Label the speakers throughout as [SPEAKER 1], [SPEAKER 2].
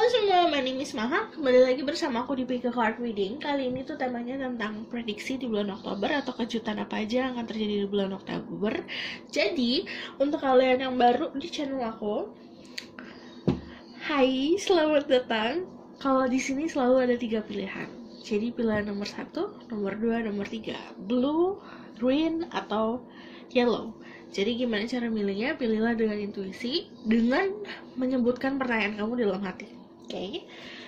[SPEAKER 1] semua, my name is Maha. Kembali lagi bersama aku di Pick a Card Reading. Kali ini tuh temanya tentang prediksi di bulan Oktober atau kejutan apa aja yang akan terjadi di bulan Oktober. Jadi, untuk kalian yang baru di channel aku, hai, selamat datang. Kalau di sini selalu ada 3 pilihan. Jadi pilihan nomor 1, nomor 2, nomor 3, blue, green, atau yellow. Jadi gimana cara milihnya? Pilihlah dengan intuisi, dengan menyebutkan pertanyaan kamu di dalam hati. Oke?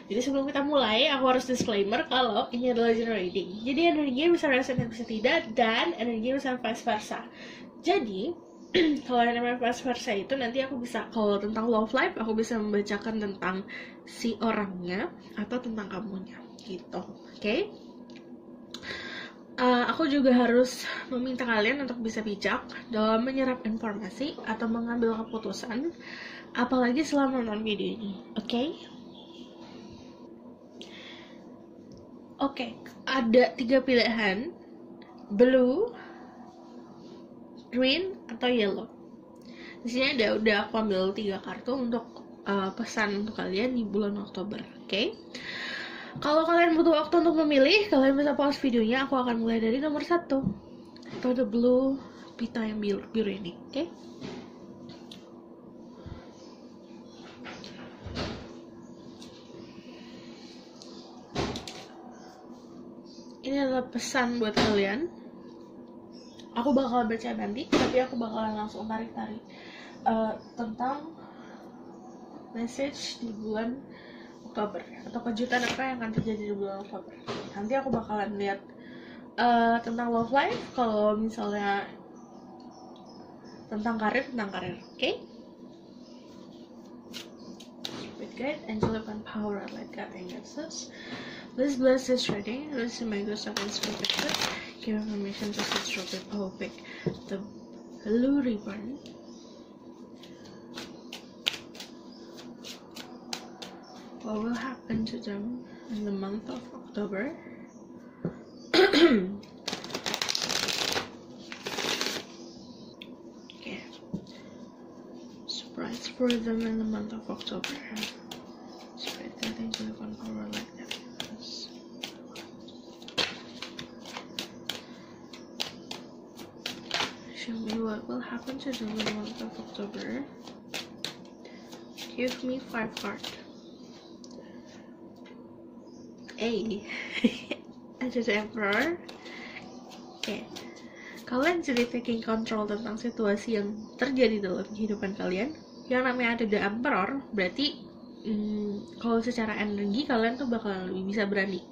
[SPEAKER 1] Jadi sebelum kita mulai, aku harus disclaimer kalau ini adalah general reading. Jadi energinya bisa resonate, bisa tidak, dan energinya bisa vice versa. Jadi kalau yang namanya vice versa itu nanti aku bisa, kalau tentang love life, aku bisa membacakan tentang si orangnya atau tentang kamunya, gitu. Oke? Aku juga harus meminta kalian untuk bisa bijak dalam menyerap informasi atau mengambil keputusan, apalagi selama menonton video ini, oke? Oke, ada 3 pilihan, blue, green, atau yellow. Di sini udah aku ambil 3 kartu untuk pesan untuk kalian di bulan Oktober, oke? Kalau kalian butuh waktu untuk memilih, kalian bisa pause videonya. Aku akan mulai dari nomor 1, atau the blue pita yang biru ini, oke? Ini adalah pesan buat kalian. Aku bakal baca nanti, tapi aku bakalan langsung tarik-tarik tentang message di bulan Oktober atau kejutan apa yang akan terjadi di bulan Oktober. Nanti aku bakalan lihat tentang love life, kalau misalnya tentang karir, oke? With guide, angel and power, let God and Jesus. Please bless this reading. Listen my ghost of inspiration. Give information to this topic. I will pick the blue ribbon. What will happen to them in the month of October? Okay. Surprise for them in the month of October. Spread that into the power like that. Show me what will happen to them in the month of October. Give me 5 cards. Ada the Emperor. Oke. Kalian jadi taking control tentang situasi yang terjadi dalam kehidupan kalian. Yang namanya ada the Emperor, berarti kalau secara energi kalian tuh bakalan lebih bisa berani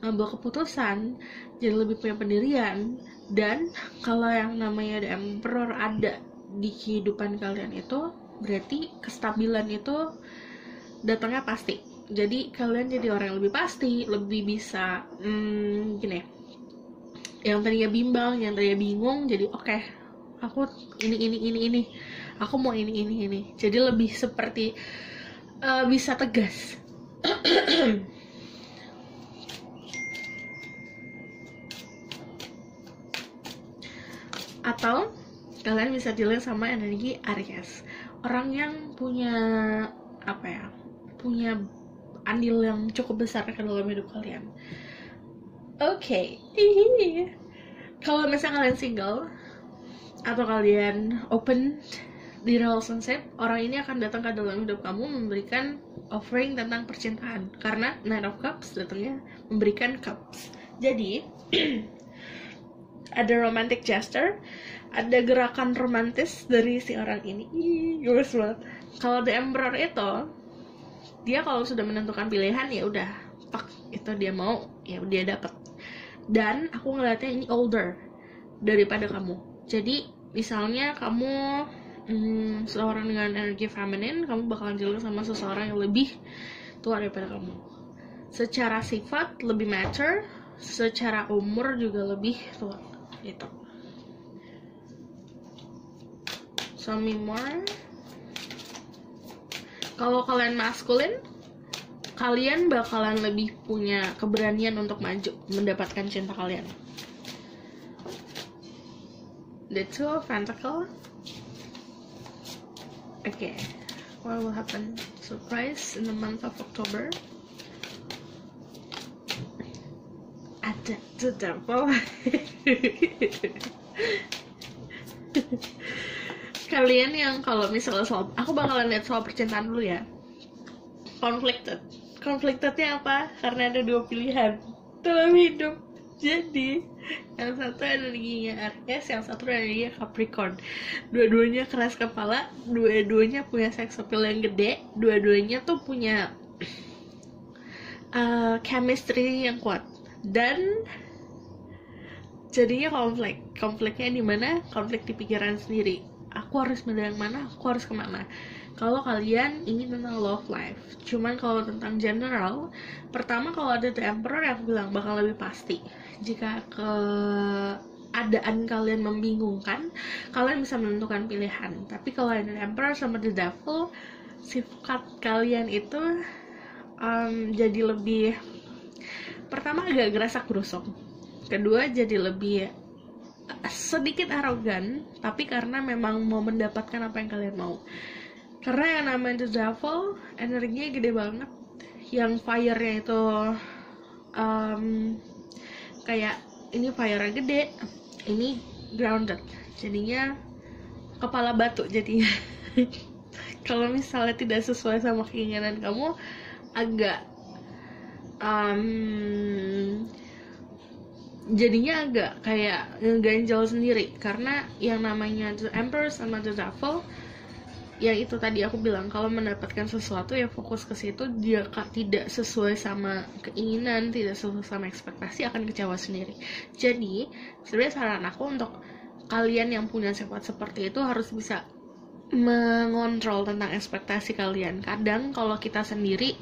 [SPEAKER 1] ngambil keputusan, jadi lebih punya pendirian. Dan kalau yang namanya the Emperor ada di kehidupan kalian itu, berarti kestabilan itu datangnya pasti. Jadi kalian jadi orang yang lebih pasti, lebih bisa gini, yang tadinya bimbang, yang tadinya bingung, jadi oke, aku ini, aku mau ini. Jadi lebih seperti bisa tegas. Atau kalian bisa dealing sama energi Aries, orang yang punya punya andil yang cukup besar ke dalam hidup kalian. Oke. Kalau misalnya kalian single atau kalian open di relationship, orang ini akan datang ke dalam hidup kamu memberikan offering tentang percintaan, karena Nine of Cups datangnya memberikan cups. Jadi ada romantic gesture, ada gerakan romantis dari si orang ini. Gemes banget. Kalau the Emperor itu, dia kalau sudah menentukan pilihan ya udah, pak, itu dia mau, ya dia dapat. Dan aku ngeliatnya ini older daripada kamu. Jadi misalnya kamu seorang dengan energi feminin, kamu bakalan jalan sama seseorang yang lebih tua daripada kamu. Secara sifat lebih mature, secara umur juga lebih tua, gitu. Show me more. Kalau kalian maskulin, kalian bakalan lebih punya keberanian untuk maju mendapatkan cinta kalian. The Two of Pentacles. Okay, what will happen surprise in the month of October. Ada the devil. Kalian yang kalau misalnya soal, aku bakalan lihat soal percintaan dulu ya. Conflictednya apa? Karena ada dua pilihan dalam hidup. Jadi yang satu energinya Aries, yang satu energinya Capricorn. Dua-duanya keras kepala, dua-duanya punya sex appeal yang gede, dua-duanya tuh punya chemistry yang kuat. Dan jadinya konfliknya di mana? Konflik di pikiran sendiri. Aku harus milih yang mana? Aku harus kemana? Kalau kalian ini tentang love life. Cuman kalau tentang general, pertama kalau ada The Emperor yang aku bilang bakal lebih pasti. Jika keadaan kalian membingungkan, kalian bisa menentukan pilihan. Tapi kalau ada The Emperor sama The Devil, sifat kalian itu jadi lebih, pertama agak gerasak gerusuk, kedua jadi lebih sedikit arogan, tapi karena memang mau mendapatkan apa yang kalian mau. Karena yang namanya The Devil energinya gede banget, yang fire-nya itu kayak ini fire-nya gede, ini grounded, jadinya kepala batu jadinya. Kalau misalnya tidak sesuai sama keinginan kamu, agak jadinya agak kayak ngeganjal sendiri. Karena yang namanya The Emperor sama The Devil, ya itu tadi aku bilang, kalau mendapatkan sesuatu ya fokus ke situ. Dia tidak sesuai sama keinginan, tidak sesuai sama ekspektasi, akan kecewa sendiri. Jadi sebenarnya saran aku untuk kalian yang punya sifat seperti itu harus bisa mengontrol tentang ekspektasi kalian. Kadang kalau kita sendiri,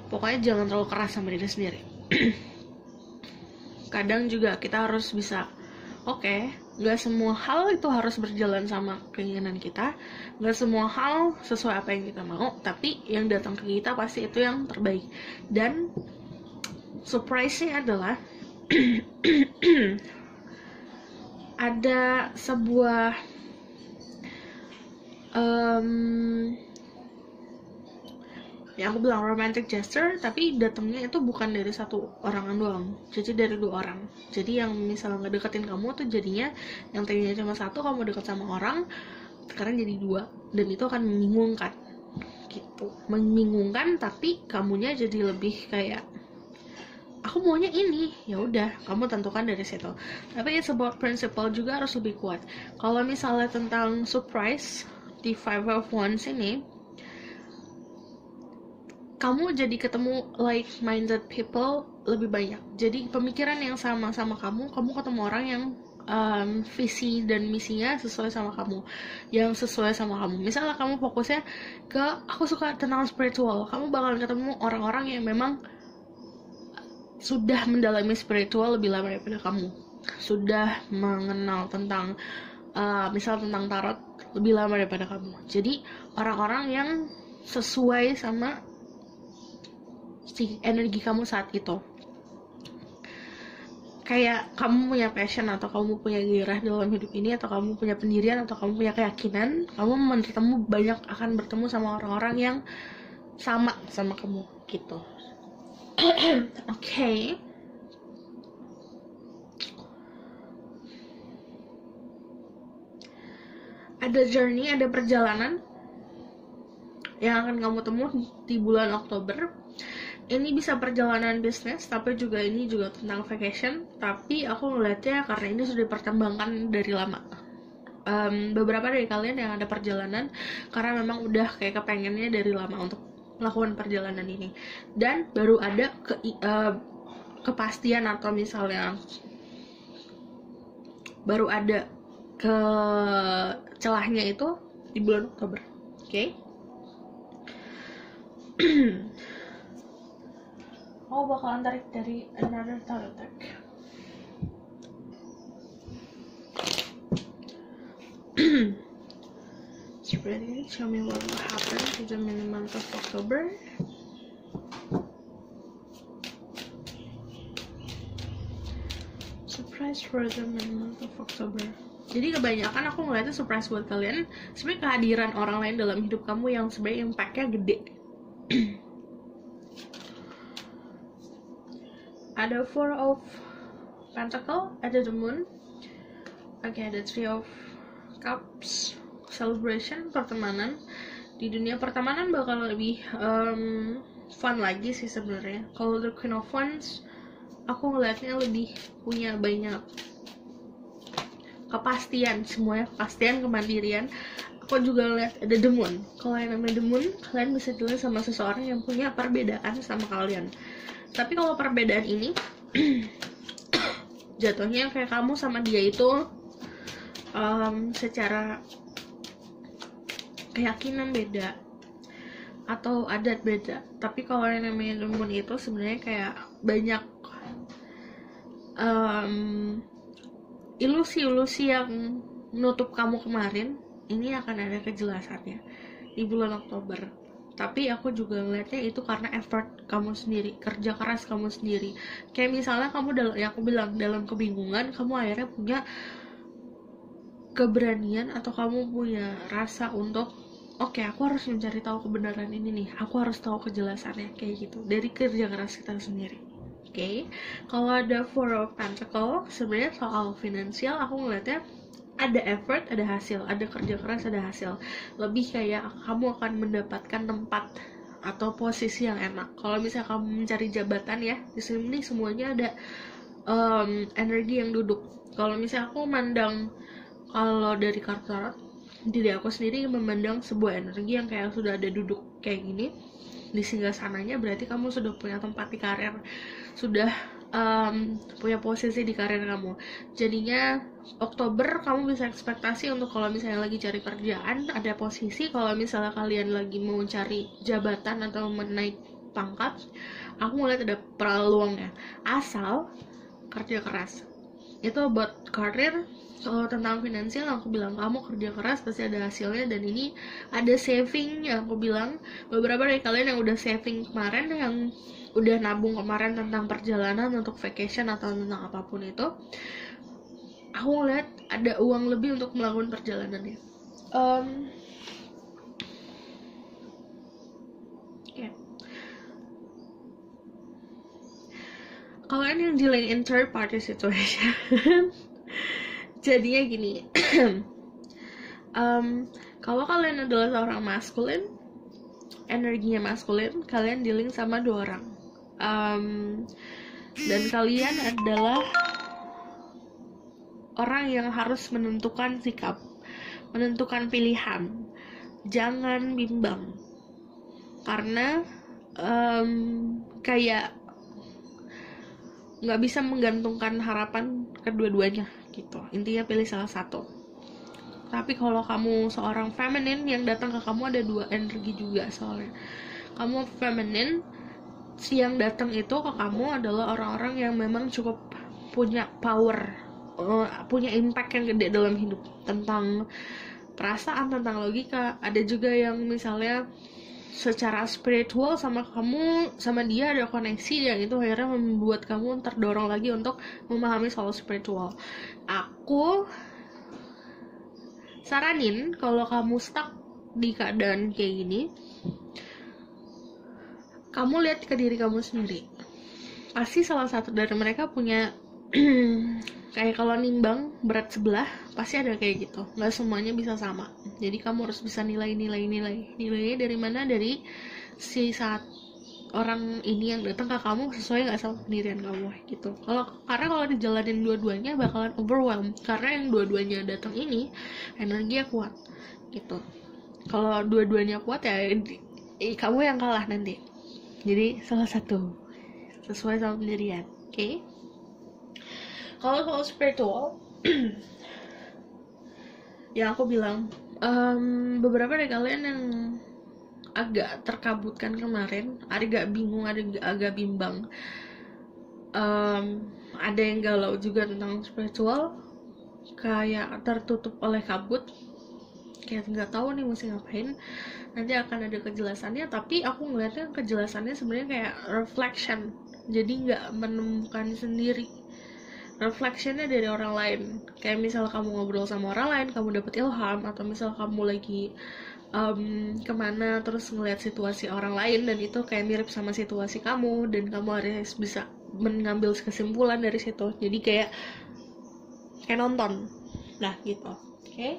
[SPEAKER 1] pokoknya jangan terlalu keras sama diri sendiri. Kadang juga kita harus bisa, oke, gak semua hal itu harus berjalan sama keinginan kita, gak semua hal sesuai apa yang kita mau, tapi yang datang ke kita pasti itu yang terbaik. Dan surprise-nya adalah ada sebuah yang aku bilang romantic gesture, tapi datangnya itu bukan dari satu orang doang, jadi dari dua orang. Jadi yang misalnya ngedeketin kamu tuh jadinya yang tadinya cuma satu, kamu deket sama orang, sekarang jadi dua, dan itu akan membingungkan gitu. Membingungkan, tapi kamunya jadi lebih kayak, aku maunya ini, ya udah kamu tentukan dari situ. Tapi it's about principle juga harus lebih kuat. Kalau misalnya tentang surprise di Five of Wands ini, kamu jadi ketemu like-minded people lebih banyak. Jadi pemikiran yang sama kamu ketemu orang yang visi dan misinya sesuai sama kamu, yang sesuai sama kamu. Misalnya kamu fokusnya ke aku suka tentang spiritual, kamu bakalan ketemu orang-orang yang memang sudah mendalami spiritual lebih lama daripada kamu, sudah mengenal tentang misal tentang tarot lebih lama daripada kamu. Jadi orang-orang yang sesuai sama si energi kamu saat itu. Kayak kamu punya passion, atau kamu punya gairah dalam hidup ini, atau kamu punya pendirian, atau kamu punya keyakinan, kamu akan bertemu sama orang-orang yang sama kamu gitu. Oke. Ada journey, ada perjalanan yang akan kamu temui di bulan Oktober. Ini bisa perjalanan bisnis, tapi ini juga tentang vacation. Tapi aku ngeliatnya karena ini sudah dipertimbangkan dari lama. Beberapa dari kalian yang ada perjalanan karena memang udah kayak kepengennya dari lama untuk melakukan perjalanan ini, dan baru ada kepastian, atau misalnya baru ada ke celahnya itu di bulan Oktober. Oke. Aku bakalan tarik dari another tarot deck. Spirit, show me what will happen to them in the month of October. Surprise for them in the month of October. Jadi kebanyakan aku ngeliatnya surprise buat kalian sebenarnya kehadiran orang lain dalam hidup kamu yang sebenarnya impact-nya gede. Ada Four of Pentacle, ada the Moon. Oke, ada Three of Cups, celebration, pertemanan. Di dunia pertemanan bakal lebih fun lagi sih sebenarnya. Kalau the Queen of Wands, aku ngeliatnya lebih punya banyak kepastian, semuanya kepastian, kemandirian. Aku juga lihat ada the Moon. Kalau yang namanya the Moon, kalian bisa dilihat sama seseorang yang punya perbedaan sama kalian. Tapi kalau perbedaan ini jatuhnya kayak kamu sama dia itu secara keyakinan beda atau adat beda. Tapi kalau yang namanya the Moon itu sebenarnya kayak banyak ilusi-ilusi yang menutup kamu kemarin, ini akan ada kejelasannya di bulan Oktober. Tapi aku juga ngeliatnya itu karena effort kamu sendiri, kerja keras kamu sendiri. Kayak misalnya kamu yang aku bilang dalam kebingungan, kamu akhirnya punya keberanian atau kamu punya rasa untuk oke, aku harus mencari tahu kebenaran ini nih, aku harus tahu kejelasannya, kayak gitu, dari kerja keras kita sendiri. Oke, kalau ada Four of Pentacle, sebenarnya soal finansial aku ngeliatnya ada effort, ada hasil, ada kerja keras, ada hasil. Lebih kayak kamu akan mendapatkan tempat atau posisi yang enak. Kalau misalnya kamu mencari jabatan ya, di sini semuanya ada energi yang duduk. Kalau misalnya aku mandang, kalau dari kartu tarot, diri aku sendiri memandang sebuah energi yang kayak sudah ada duduk kayak gini di singgah sananya, berarti kamu sudah punya tempat di karir, sudah punya posisi di karir kamu. Jadinya Oktober kamu bisa ekspektasi untuk kalau misalnya lagi cari kerjaan ada posisi, kalau misalnya kalian lagi mau cari jabatan atau menaik pangkat, aku ngeliat ada peluangnya asal kerja keras. Itu buat karir. Kalau tentang finansial aku bilang kamu kerja keras pasti ada hasilnya, dan ini ada saving yang aku bilang beberapa dari kalian yang udah saving kemarin, yang udah nabung kemarin tentang perjalanan untuk vacation atau tentang apapun itu, aku lihat ada uang lebih untuk melakukan perjalanannya. Kalian yang dealing in third party situation jadinya gini. Kalau kalian adalah seorang maskulin, energinya maskulin, kalian dealing sama dua orang, dan kalian adalah orang yang harus menentukan sikap, menentukan pilihan. Jangan bimbang, karena kayak nggak bisa menggantungkan harapan kedua-duanya gitu. Intinya pilih salah satu. Tapi kalau kamu seorang feminin, yang datang ke kamu ada dua energi juga. Soalnya kamu feminin, yang datang itu ke kamu adalah orang-orang yang memang cukup punya power, punya impact yang gede dalam hidup, tentang perasaan, tentang logika. Ada juga yang misalnya secara spiritual sama kamu, sama dia ada koneksi yang itu akhirnya membuat kamu terdorong lagi untuk memahami soal spiritual. Aku saranin kalau kamu stuck di keadaan kayak gini, kamu lihat ke diri kamu sendiri. Pasti salah satu dari mereka punya kayak kalau nimbang berat sebelah, pasti ada kayak gitu. Nggak semuanya bisa sama. Jadi kamu harus bisa nilainya dari mana, dari si saat orang ini yang datang ke kamu sesuai nggak sama pendirian kamu gitu. Karena kalau dijalanin dua-duanya bakalan overwhelm, karena yang dua-duanya datang ini energinya kuat gitu. Kalau dua-duanya kuat ya kamu yang kalah nanti. Jadi salah satu sesuai sama pendirian. Oke? Kalau soal spiritual yang aku bilang, beberapa dari kalian yang agak terkabutkan kemarin, agak bingung, agak bimbang, ada yang galau juga tentang spiritual, kayak tertutup oleh kabut, kayak nggak tahu nih mesti ngapain. Nanti akan ada kejelasannya, tapi aku ngeliatnya kejelasannya sebenarnya kayak reflection, jadi nggak menemukan sendiri. reflectionnya dari orang lain. Kayak misal kamu ngobrol sama orang lain, kamu dapet ilham, atau misal kamu lagi kemana terus ngeliat situasi orang lain dan itu kayak mirip sama situasi kamu, dan kamu harus bisa mengambil kesimpulan dari situ. Jadi kayak nonton. Nah gitu. Oke.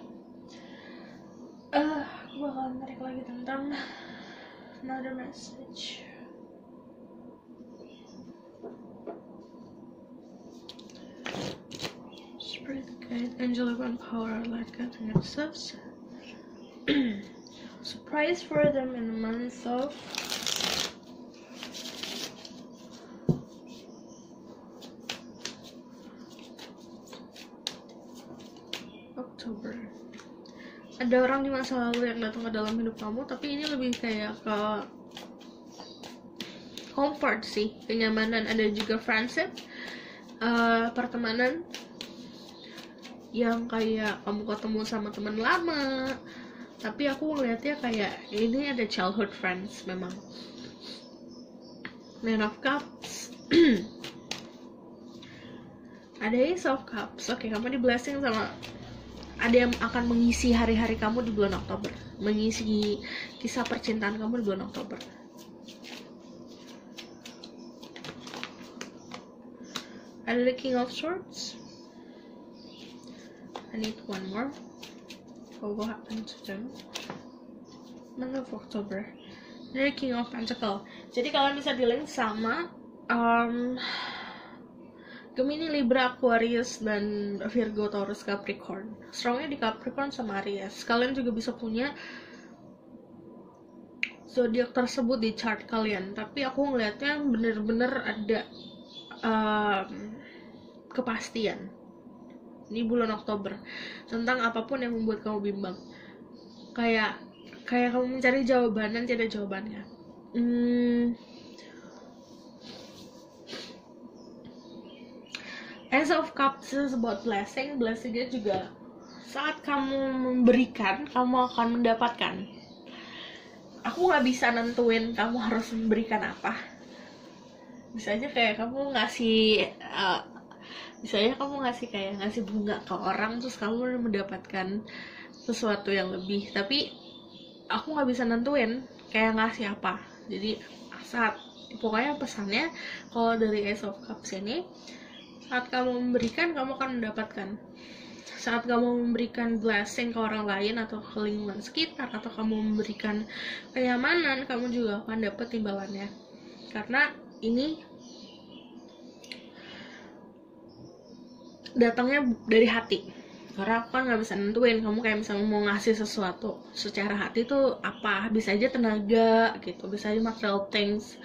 [SPEAKER 1] Aku bakalan tarik lagi tentang another message. Spirit guide, angel of power, light guiding access. Surprise for them in the month of October. Ada orang di masa lalu yang datang ke dalam hidup kamu, tapi ini lebih kayak ke comfort sih, kenyamanan. Ada juga friendship, pertemanan yang kayak kamu ketemu sama teman lama, tapi aku ngeliatnya kayak ini ada childhood friends memang. Man of Cups. Ada Ace of Cups. Oke, kamu di blessing sama ada yang akan mengisi hari-hari kamu di bulan Oktober, mengisi kisah percintaan kamu di bulan Oktober. Ada the King of Swords. I need one more. What will happen to them? Month of October. Dari King of Pentacle. Jadi kalian bisa di-link sama Gemini, Libra, Aquarius, dan Virgo, Taurus, Capricorn. Strongnya di Capricorn sama Aries. Kalian juga bisa punya zodiak tersebut di chart kalian. Tapi aku ngelihatnya bener-bener ada kepastian di bulan Oktober tentang apapun yang membuat kamu bimbang. Kayak kamu mencari jawaban dan tidak ada jawabannya. Ace of Cups is about blessing. Blessingnya juga saat kamu memberikan, kamu akan mendapatkan. Aku nggak bisa nentuin kamu harus memberikan apa. Bisa aja kayak kamu ngasih, bisa aja kamu ngasih bunga ke orang, terus kamu mendapatkan sesuatu yang lebih. Tapi aku nggak bisa nentuin kayak ngasih apa. Jadi pokoknya pesannya kalau dari Ace of Cups ini, saat kamu memberikan, kamu akan mendapatkan. Saat kamu memberikan blessing ke orang lain atau ke lingkungan sekitar, atau kamu memberikan kenyamanan, kamu juga akan dapat timbalannya. Karena ini datangnya dari hati. Karena aku kan nggak bisa nentuin kamu kayak misalnya mau ngasih sesuatu secara hati tuh apa. Bisa aja tenaga gitu, bisa aja material things.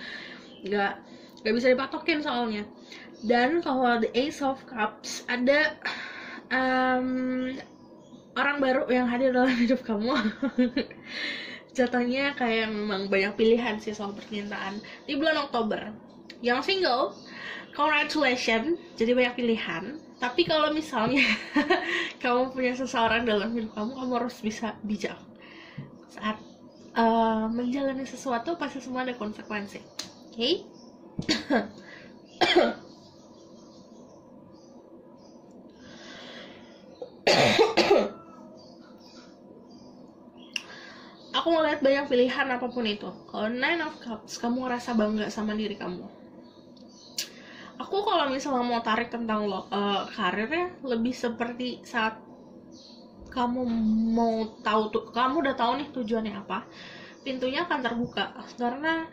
[SPEAKER 1] Nggak bisa dipatokin soalnya. Dan kalau the Ace of Cups, ada orang baru yang hadir dalam hidup kamu. Jatuhnya kayak memang banyak pilihan sih soal percintaan di bulan Oktober. Yang single, congratulations, jadi banyak pilihan. Tapi kalau misalnya kamu punya seseorang dalam hidup kamu harus bisa bijak. Saat menjalani sesuatu pasti semua ada konsekuensi. Oke? Aku ngeliat banyak pilihan apapun itu. Kalau Nine of Cups, kamu ngerasa bangga sama diri kamu. Aku kalau misalnya mau tarik tentang karirnya, lebih seperti saat kamu mau tahu kamu udah tahu nih tujuannya apa, pintunya akan terbuka. Karena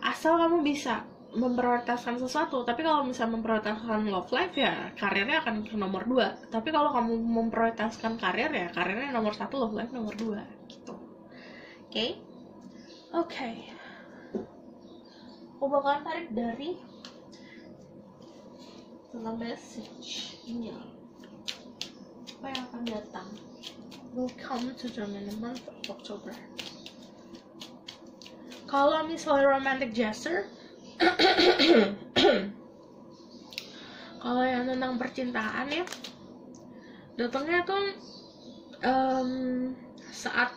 [SPEAKER 1] asal kamu bisa memprioritaskan sesuatu. Tapi kalau misalnya memprioritaskan love life, ya karirnya akan ke nomor 2. Tapi kalau kamu memprioritaskan karir, ya karirnya nomor 1, love life nomor 2 gitu. Oke. Aku bakalan tarik dari tentang message ini. Apa yang akan datang? Welcome to the month of October. Kalau misalnya romantic gesture, kalau yang tentang percintaan ya, datangnya tuh saat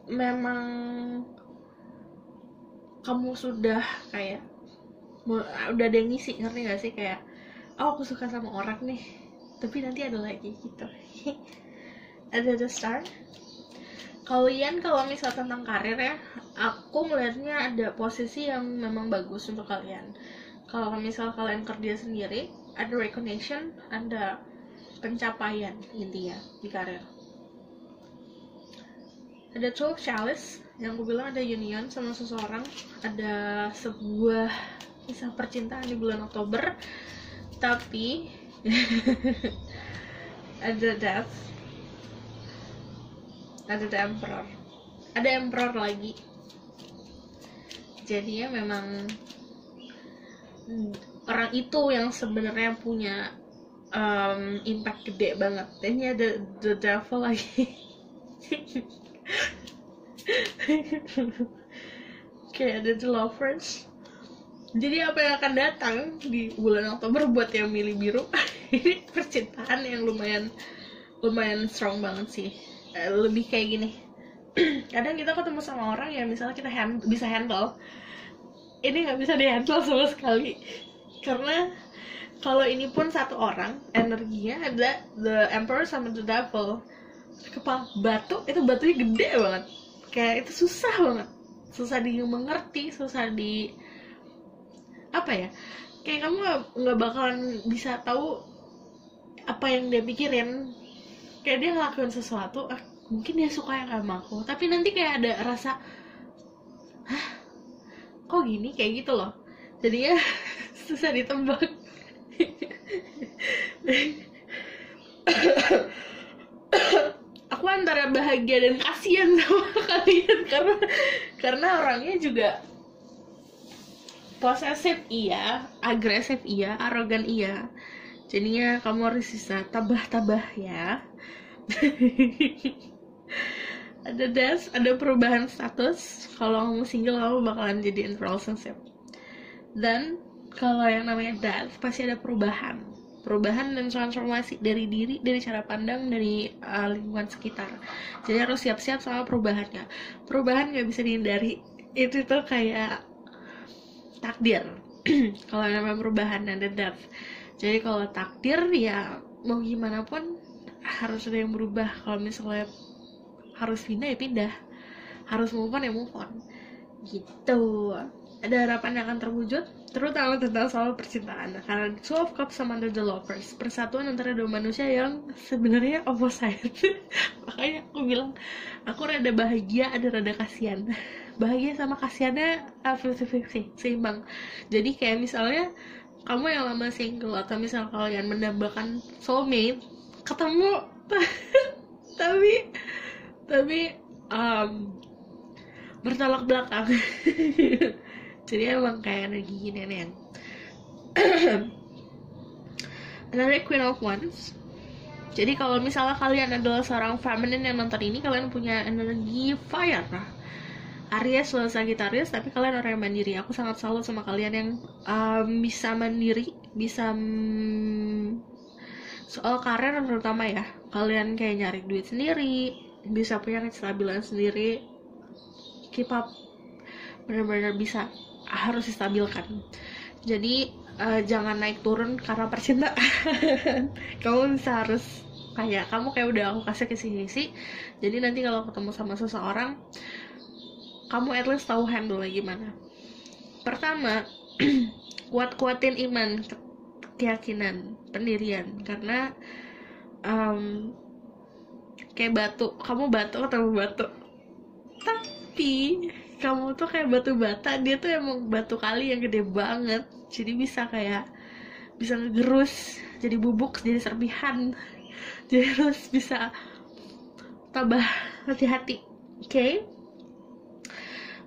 [SPEAKER 1] memang kamu sudah kayak udah ada yang ngisi, ngerti gak sih, kayak oh aku suka sama orang nih tapi nanti ada lagi gitu. Ada the star. Kalian kalau misal tentang karir ya, aku melihatnya ada posisi yang memang bagus untuk kalian. Kalau misal kalian kerja sendiri, ada recognition, ada pencapaian intinya di karir. Ada 12 chalice, yang aku bilang ada union sama seseorang, ada sebuah kisah percintaan di bulan Oktober, tapi ada death, ada the emperor, ada emperor lagi. Jadinya memang orang itu yang sebenarnya punya impact gede banget. Dan ini ada the devil lagi. Kayak ada the lovers. Jadi apa yang akan datang di bulan Oktober buat yang milih biru, ini percintaan yang lumayan strong banget sih. Lebih kayak gini. Kadang kita ketemu sama orang yang misalnya kita bisa handle, ini nggak bisa dihandle sama sekali. Karena kalau ini pun satu orang, energinya ada the emperor sama the devil. Kepala batu, itu batunya gede banget, kayak itu susah banget, susah dimengerti, susah di apa ya, kayak kamu nggak bakalan bisa tahu apa yang dia pikirin. Kayak dia ngelakuin sesuatu, mungkin dia suka yang sama aku, tapi nanti kayak ada rasa, hah, kok gini, kayak gitu loh. Jadinya susah ditebak. Aku antara bahagia dan kasihan sama kalian, karena orangnya juga posesif iya, agresif iya, arogan iya. Jadinya kamu harus bisa tabah-tabah ya. Ada death, ada perubahan status. Kalau kamu single, kamu bakalan jadi in relationship. Dan kalau yang namanya death, pasti ada perubahan dan transformasi dari diri, dari cara pandang, dari lingkungan sekitar. Jadi harus siap-siap sama perubahannya. Perubahan gak bisa dihindari. Itu tuh kayak takdir. Kalau namanya perubahan ada death. Jadi kalau takdir ya mau gimana pun harus ada yang berubah. Kalau misalnya harus pindah ya pindah, harus move on ya move on gitu. Ada harapan yang akan terwujud, terutama tentang soal percintaan, karena Two of Cups sama The Lovers, persatuan antara dua manusia yang sebenarnya opposite. Makanya aku bilang aku rada bahagia, ada rada kasihan. Bahagia sama kasihannya 50-50, seimbang. Jadi kayak misalnya kamu yang lama single, atau misal kalian mendambakan soulmate, ketemu tapi bertolak belakang. Jadi emang kayak energi gini nih. Another Queen of Wands. Jadi kalau misalnya kalian adalah seorang feminine yang nonton ini, kalian punya energi fire, Aries atau Sagittarius, tapi kalian orang yang mandiri. Aku sangat salut sama kalian yang bisa mandiri, bisa soal karir terutama ya. Kalian kayak nyari duit sendiri, bisa punya kestabilan sendiri, keep up, benar-benar bisa, harus distabilkan. Jadi jangan naik turun karena percintaan. Kamu bisa harus kayak kamu kayak udah aku kasih kisi-kisi. Jadi nanti kalau ketemu sama seseorang, kamu at least tahu handle gimana. Pertama, kuat-kuatin iman, keyakinan, pendirian. Karena kayak batu, kamu batu ketemu batu, tapi kamu tuh kayak batu bata, dia tuh emang batu kali yang gede banget. Jadi bisa kayak bisa ngegerus jadi bubuk, jadi serpihan. Jadi harus bisa tambah hati-hati. Oke?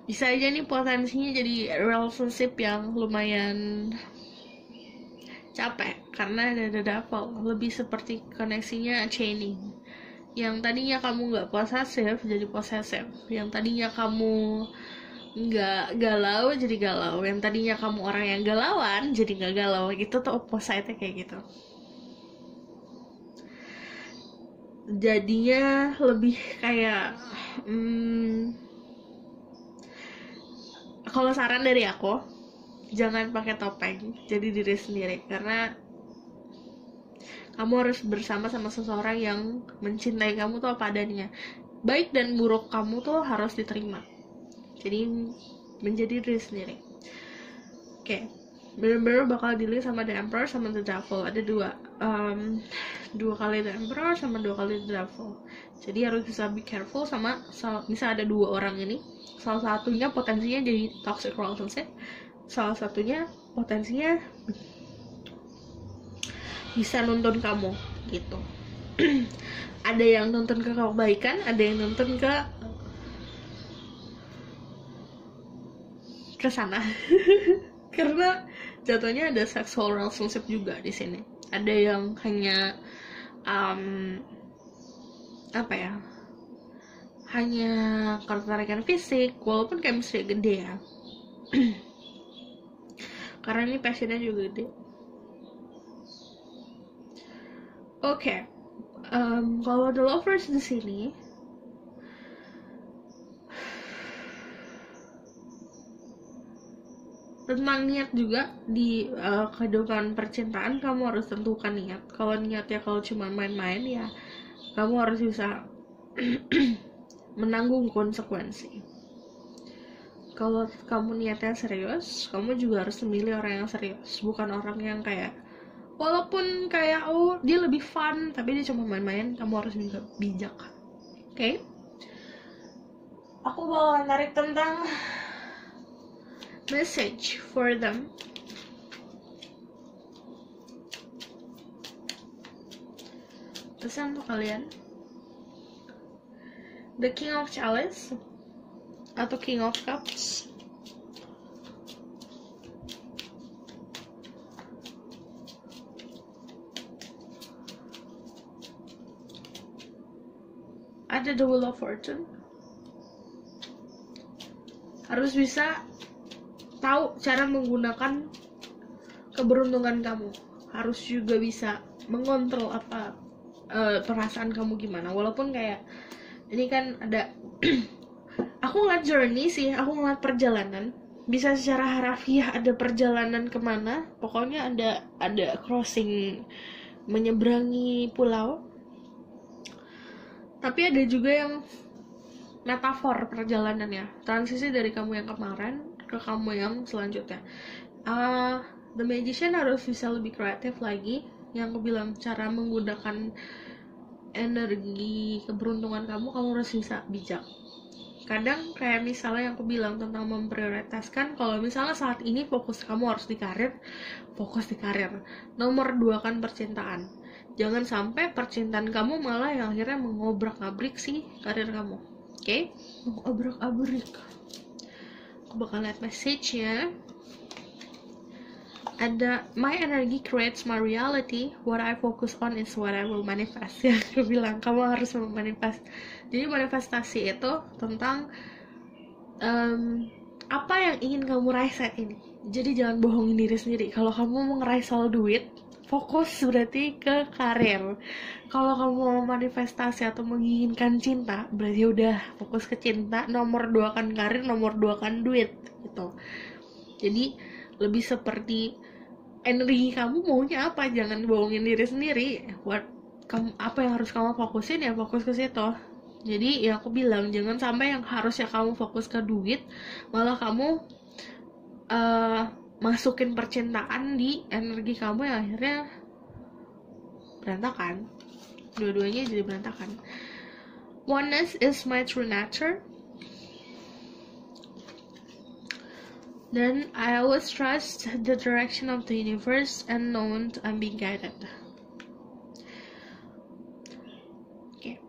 [SPEAKER 1] Bisa aja nih potensinya jadi relationship yang lumayan capek karena ada the devil. Lebih seperti koneksinya chaining. Yang tadinya kamu nggak posesif jadi posesif. Yang tadinya kamu nggak galau jadi galau. Yang tadinya kamu orang yang galauan jadi nggak galau. Gitu tuh opposite-nya kayak gitu. Jadinya lebih kayak kalau saran dari aku, jangan pakai topeng, jadi diri sendiri, karena kamu harus bersama sama seseorang yang mencintai kamu tuh apa adanya. Baik dan buruk kamu tuh harus diterima, jadi menjadi diri sendiri. Oke, bener-bener bakal dealing sama The Emperor sama The Devil. Ada dua kali The Emperor sama 2 kali The Devil. Jadi harus bisa be careful sama misal ada 2 orang ini, salah satunya potensinya jadi toxic relationship, salah satunya potensinya bisa nuntun kamu gitu. Ada yang nuntun ke kebaikan, ada yang nuntun ke sana. Karena jatuhnya ada sexual relationship juga di sini. Ada yang hanya hanya ketertarikan fisik, walaupun chemistry gede ya. Karena ini passionnya juga gede. Oke, kalau the lovers di sini tentang niat juga di kehidupan percintaan. Kamu harus tentukan niat. Kalau niatnya kalau cuma main-main, ya kamu harus bisa menanggung konsekuensi. Kalau kamu niatnya serius, kamu juga harus memilih orang yang serius, bukan orang yang kayak walaupun kayak dia lebih fun tapi dia cuma main-main. Kamu harus juga bijak. Oke? Aku bakal tarik tentang message for them. Pesan untuk kalian. The King of Chalice atau King of Cups. Ada the Wheel of Fortune. Harus bisa tahu cara menggunakan keberuntungan kamu. Harus juga bisa mengontrol perasaan kamu gimana. Walaupun kayak ini kan ada aku ngeliat journey sih, aku ngeliat perjalanan. Bisa secara harafiah ada perjalanan kemana, pokoknya ada crossing, menyeberangi pulau. Tapi ada juga yang metafor perjalanannya, transisi dari kamu yang kemarin ke kamu yang selanjutnya. The Magician harus bisa lebih kreatif lagi. Yang aku bilang, cara menggunakan energi keberuntungan kamu harus bisa bijak. Kadang kayak misalnya yang aku bilang tentang memprioritaskan, kalau misalnya saat ini fokus kamu harus di karir, fokus di karir. Nomor 2 kan percintaan. Jangan sampai percintaan kamu malah yang akhirnya mengobrak-abrik si karir kamu. Oke? Mengobrak-abrik. Aku bakal lihat message-nya. Ada, my energy creates my reality, what I focus on is what I will manifest. Ya, aku bilang kamu harus memanifest. Jadi manifestasi itu tentang apa yang ingin kamu raih saat ini. Jadi jangan bohongin diri sendiri. Kalau kamu mau ngeraih soal duit, fokus berarti ke karir. Kalau kamu mau manifestasi atau menginginkan cinta, berarti udah fokus ke cinta. Nomor 2 kan karir, nomor 2 kan duit gitu. Jadi lebih seperti energi kamu maunya apa, jangan bohongin diri sendiri. Apa yang harus kamu fokusin, ya fokus ke situ. Jadi ya aku bilang, jangan sampai yang harusnya kamu fokus ke duit, malah kamu masukin percintaan di energi kamu yang akhirnya berantakan. Dua-duanya jadi berantakan. Oneness is my true nature. Then I always trust the direction of the universe and know I'm being guided. Okay.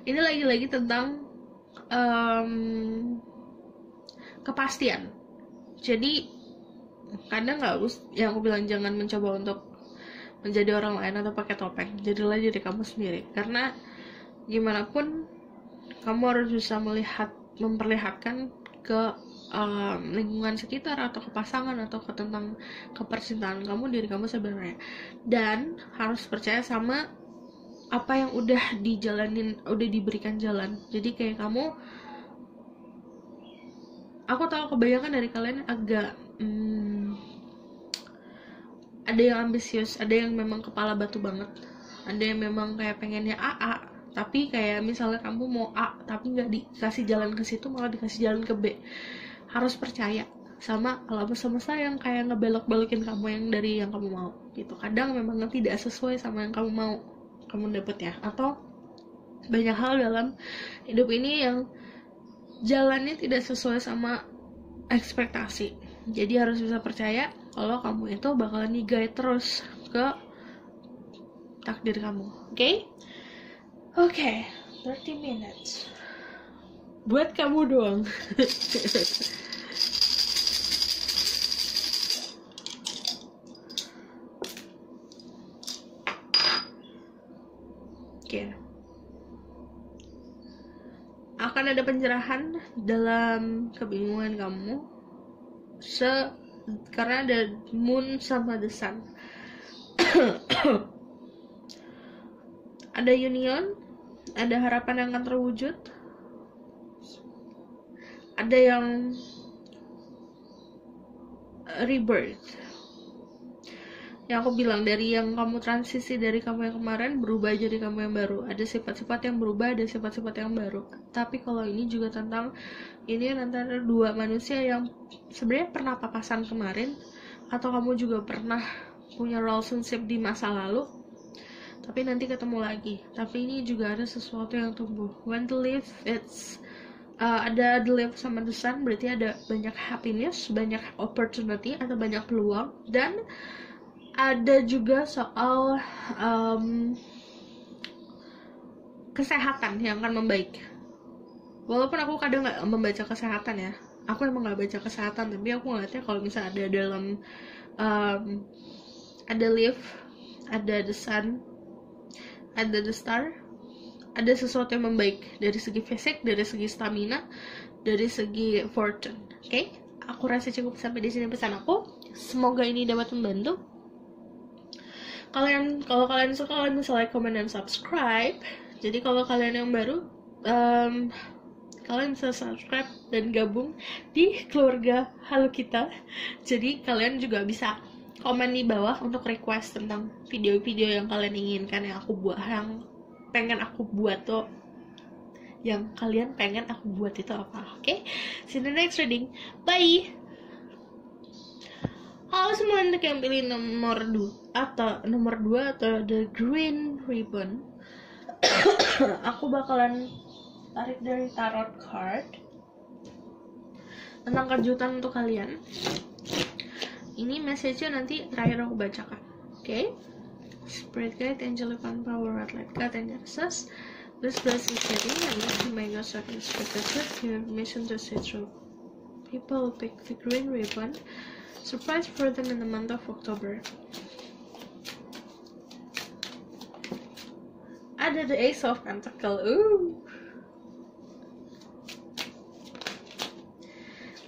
[SPEAKER 1] Ini lagi-lagi tentang kepastian. Jadi kadang yang aku bilang, jangan mencoba untuk menjadi orang lain atau pakai topeng. Jadilah diri kamu sendiri. Karena gimana pun kamu harus bisa memperlihatkan ke lingkungan sekitar atau ke pasangan atau tentang kepercintaan kamu, diri kamu sebenarnya. Dan harus percaya sama apa yang udah dijalanin, udah diberikan jalan. Jadi kayak kamu aku tahu kebanyakan dari kalian agak ada yang ambisius, ada yang memang kepala batu banget, ada yang memang kayak pengennya AA, tapi kayak misalnya kamu mau A tapi nggak dikasih jalan ke situ, malah dikasih jalan ke B. Harus percaya sama alam semesta yang kayak ngebelok-belokin kamu yang dari yang kamu mau gitu. Kadang memang tidak sesuai sama yang kamu mau kamu dapet ya, atau banyak hal dalam hidup ini yang jalannya tidak sesuai sama ekspektasi. Jadi harus bisa percaya kalau kamu itu bakalan di-guide terus ke takdir kamu. Oke, 30 minutes buat kamu doang. Oke. Akan ada pencerahan dalam kebingungan kamu karena ada moon sama the sun. Ada union, ada harapan yang akan terwujud, ada yang rebirth. Yang aku bilang, dari yang kamu transisi dari kamu yang kemarin berubah jadi kamu yang baru. Ada sifat-sifat yang berubah, ada sifat-sifat yang baru. Tapi kalau ini juga tentang ini antara dua manusia yang sebenarnya pernah papasan kemarin, atau kamu juga pernah punya relationship di masa lalu, tapi nanti ketemu lagi. Tapi ini juga ada sesuatu yang tumbuh. When the leaf, it's ada the leaf sama the sun, berarti ada banyak happiness, banyak opportunity atau banyak peluang, dan ada juga soal kesehatan yang akan membaik. Walaupun aku kadang nggak membaca kesehatan ya, aku emang nggak baca kesehatan, tapi aku ngeliatnya kalau misalnya ada dalam ada leaf, ada the sun, ada the star, ada sesuatu yang membaik dari segi fisik, dari segi stamina, dari segi fortune. Aku rasa cukup sampai di sini pesan aku. Semoga ini dapat membantu. Kalau kalian suka, kalian bisa like, comment, dan subscribe. Jadi kalau kalian yang baru, kalian bisa subscribe dan gabung di keluarga Halo Kita. Jadi kalian juga bisa komen di bawah untuk request tentang video-video yang kalian inginkan yang aku buat, yang pengen aku buat tuh, yang kalian pengen aku buat itu apa. See you in the next reading. Bye. Halo semua, untuk yang pilih nomor 2 atau the green ribbon, aku bakalan tarik dari tarot card tentang kejutan untuk kalian. Ini message-nya nanti terakhir aku bacakan. Spirit guide, angelic power, red light guide, and Jesus. This blessing setting and may God second expected your mission to see through. People pick the green ribbon. Surprise for them in the month of October. Ada the Ace of Pentacles.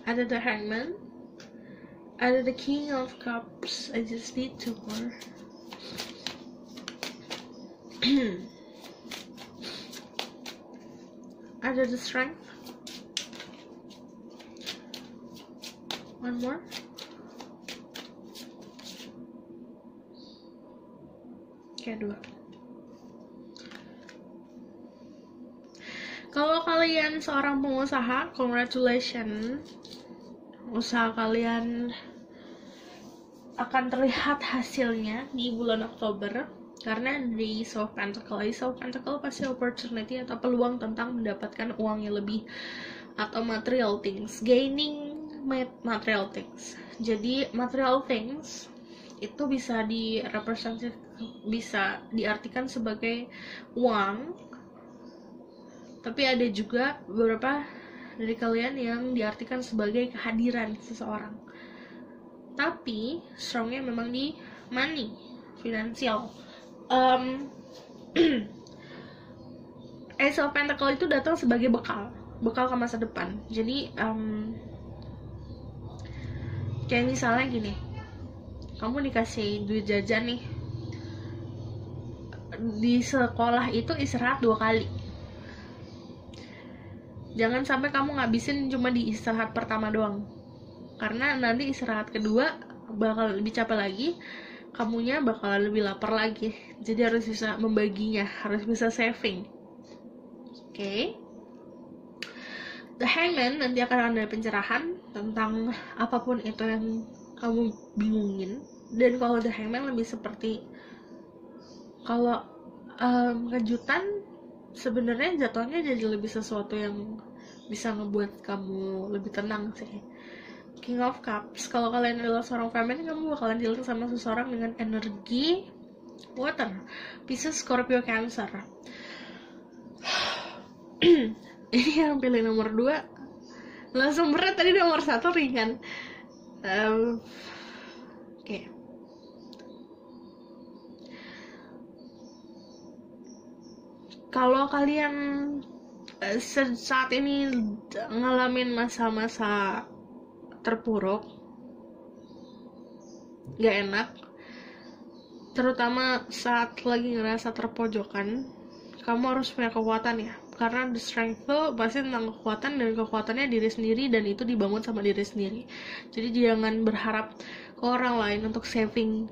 [SPEAKER 1] Ada the Hangman. Ada the King of Cups. I just need 2 more. Ada the Strength. 1 more. Dua. Kalau kalian seorang pengusaha, congratulations, usaha kalian akan terlihat hasilnya di bulan Oktober, karena di Ace of Pentacles pasti opportunity atau peluang tentang mendapatkan uang yang lebih atau material things, gaining material things. Jadi material things itu bisa bisa diartikan sebagai uang, tapi ada juga beberapa dari kalian yang diartikan sebagai kehadiran seseorang. Tapi strongnya memang di money, finansial. Ace of Pentacles itu datang sebagai bekal ke masa depan. Jadi kayak misalnya gini, kamu dikasih duit jajan nih, di sekolah itu istirahat 2 kali. Jangan sampai kamu ngabisin cuma di istirahat pertama doang, karena nanti istirahat kedua bakal lebih capek lagi, kamunya bakalan lebih lapar lagi. Jadi harus bisa membaginya, harus bisa saving. Oke. The Hangman nanti akan ada pencerahan tentang apapun itu yang kamu bingungin. Dan kalau The Hangman lebih seperti, kalau kejutan sebenarnya jatuhnya jadi lebih sesuatu yang bisa ngebuat kamu lebih tenang sih. King of Cups, kalau kalian adalah seorang feminine, kamu bakalan dealing sama seseorang dengan energi water. Pisces, Scorpio, Cancer. Ini yang pilih nomor 2 langsung berat, tadi nomor 1 ringan. Oke. Kalau kalian saat ini ngalamin masa-masa terpuruk, gak enak, terutama saat lagi ngerasa terpojokan, kamu harus punya kekuatan ya, karena the strength itu pasti tentang kekuatan, dan kekuatannya diri sendiri, dan itu dibangun sama diri sendiri. Jadi jangan berharap ke orang lain untuk saving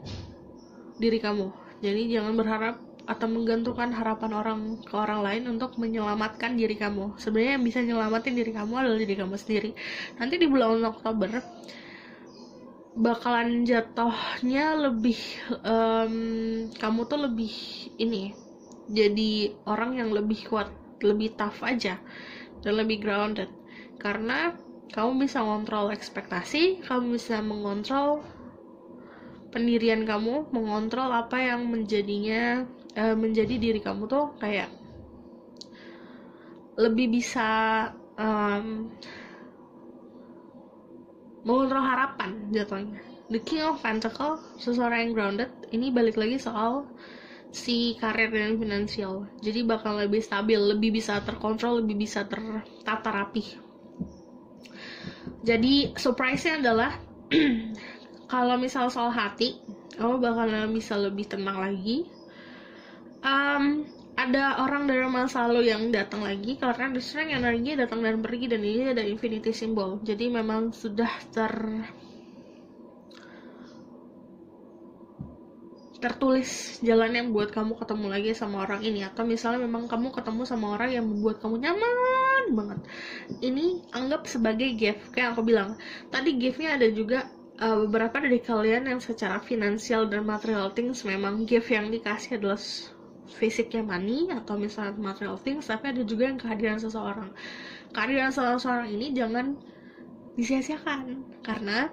[SPEAKER 1] diri kamu. Jadi jangan berharap atau menggantungkan harapan orang ke orang lain untuk menyelamatkan diri kamu. Sebenarnya yang bisa nyelamatin diri kamu adalah diri kamu sendiri. Nanti di bulan Oktober bakalan jatuhnya lebih kamu tuh lebih ini, jadi orang yang lebih kuat, lebih tough aja, dan lebih grounded, karena kamu bisa mengontrol ekspektasi, kamu bisa mengontrol pendirian kamu, mengontrol apa yang menjadi diri kamu tuh kayak lebih bisa mengontrol harapan jatuhnya. The King of Pentacles, seseorang yang grounded, ini balik lagi soal si karir dan finansial. Jadi bakal lebih stabil, lebih bisa terkontrol, lebih bisa tertata rapi. Jadi surprise-nya adalah kalau misal soal hati, kamu bakal bisa lebih tenang lagi. Ada orang dari masa lalu yang datang lagi, karena the strength energi datang dan pergi, dan ini ada infinity symbol. Jadi memang sudah tertulis jalan yang buat kamu ketemu lagi sama orang ini. Atau misalnya memang kamu ketemu sama orang yang membuat kamu nyaman banget, ini anggap sebagai gift. Kayak aku bilang tadi, giftnya ada juga beberapa dari kalian yang secara finansial dan material things memang gift yang dikasih adalah fisiknya money atau misalnya material things, tapi ada juga yang kehadiran seseorang. Kehadiran seseorang ini jangan disia-siakan, karena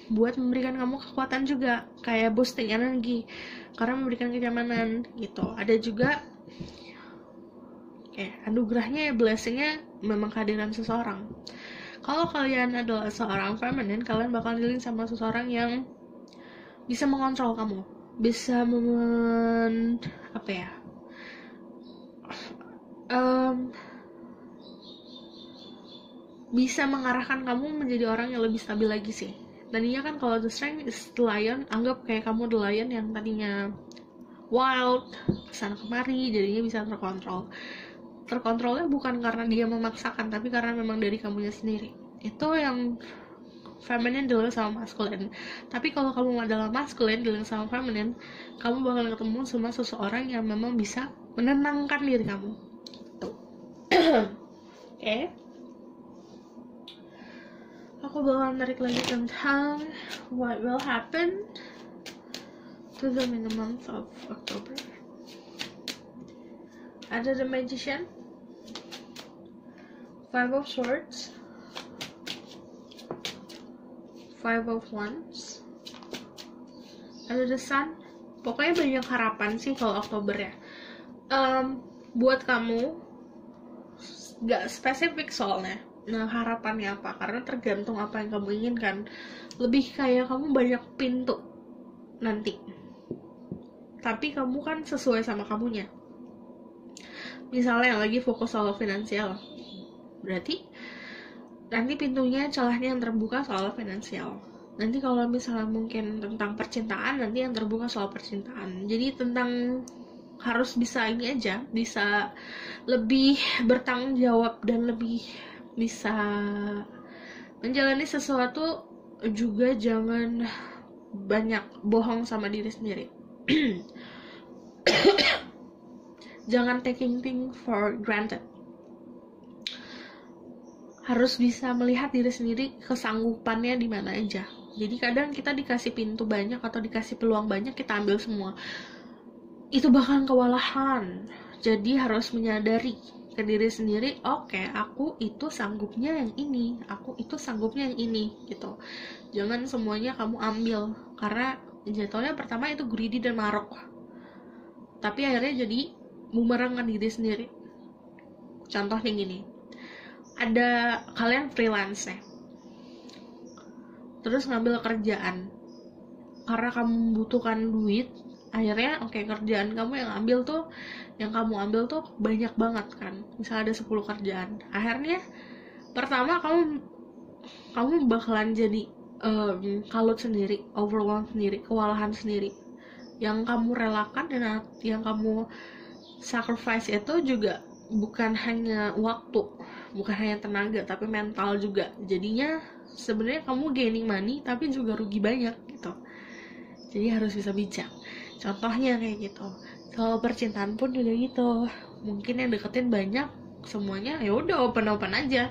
[SPEAKER 1] buat memberikan kamu kekuatan juga, kayak boosting energi, karena memberikan kenyamanan gitu. Ada juga anugerahnya, blessingnya memang kehadiran seseorang. Kalau kalian adalah seorang feminine, kalian bakal dealing sama seseorang yang bisa mengontrol kamu, bisa bisa mengarahkan kamu menjadi orang yang lebih stabil lagi sih. Tadinya kan kalau the strength is the lion, anggap kayak kamu the lion yang tadinya wild, kesana kemari, jadinya bisa terkontrol. Terkontrolnya bukan karena dia memaksakan, tapi karena memang dari kamunya sendiri. Itu yang feminine dealing sama masculine. Tapi kalau kamu adalah masculine dealing sama feminine, kamu bakal ketemu sama seseorang yang memang bisa menenangkan diri kamu. Tuh. Oke. Aku bakal narik lagi tentang what will happen to them in the month of October. Ada the Magician, Five of Swords, Five of Wands, ada the Sun. Pokoknya banyak harapan sih kalau Oktober ya. Buat kamu, gak spesifik soalnya. Nah, harapannya apa? Karena tergantung apa yang kamu inginkan. Lebih kayak kamu banyak pintu nanti, tapi kamu kan sesuai sama kamunya. Misalnya yang lagi fokus soal finansial, berarti nanti pintunya, celahnya yang terbuka soal finansial. Nanti kalau misalnya mungkin tentang percintaan, nanti yang terbuka soal percintaan. Jadi tentang harus bisa ini aja, bisa lebih bertanggung jawab dan lebih bisa menjalani sesuatu. Juga jangan banyak bohong sama diri sendiri. Jangan taking things for granted. Harus bisa melihat diri sendiri kesanggupannya di mana aja. Jadi kadang kita dikasih pintu banyak atau dikasih peluang banyak, kita ambil semua. Itu bakalan kewalahan. Jadi harus menyadari ke diri sendiri, oke, aku itu sanggupnya yang ini, aku itu sanggupnya yang ini, gitu. Jangan semuanya kamu ambil, karena jatuhnya pertama itu greedy dan marok, tapi akhirnya jadi bumerang ke diri sendiri. Contohnya gini, ada kalian freelance ya, terus ngambil kerjaan karena kamu membutuhkan duit. Akhirnya kerjaan kamu yang kamu ambil tuh banyak banget kan, misalnya ada 10 kerjaan. Akhirnya pertama kamu bakalan jadi kalut sendiri, overwhelmed sendiri, kewalahan sendiri. Yang kamu relakan dan yang kamu sacrifice itu juga bukan hanya waktu, bukan hanya tenaga, tapi mental juga. Jadinya sebenarnya kamu gaining money tapi juga rugi banyak gitu. Jadi harus bisa bijak. Contohnya kayak gitu. Kalau percintaan pun juga gitu. Mungkin yang deketin banyak, semuanya ya udah open aja.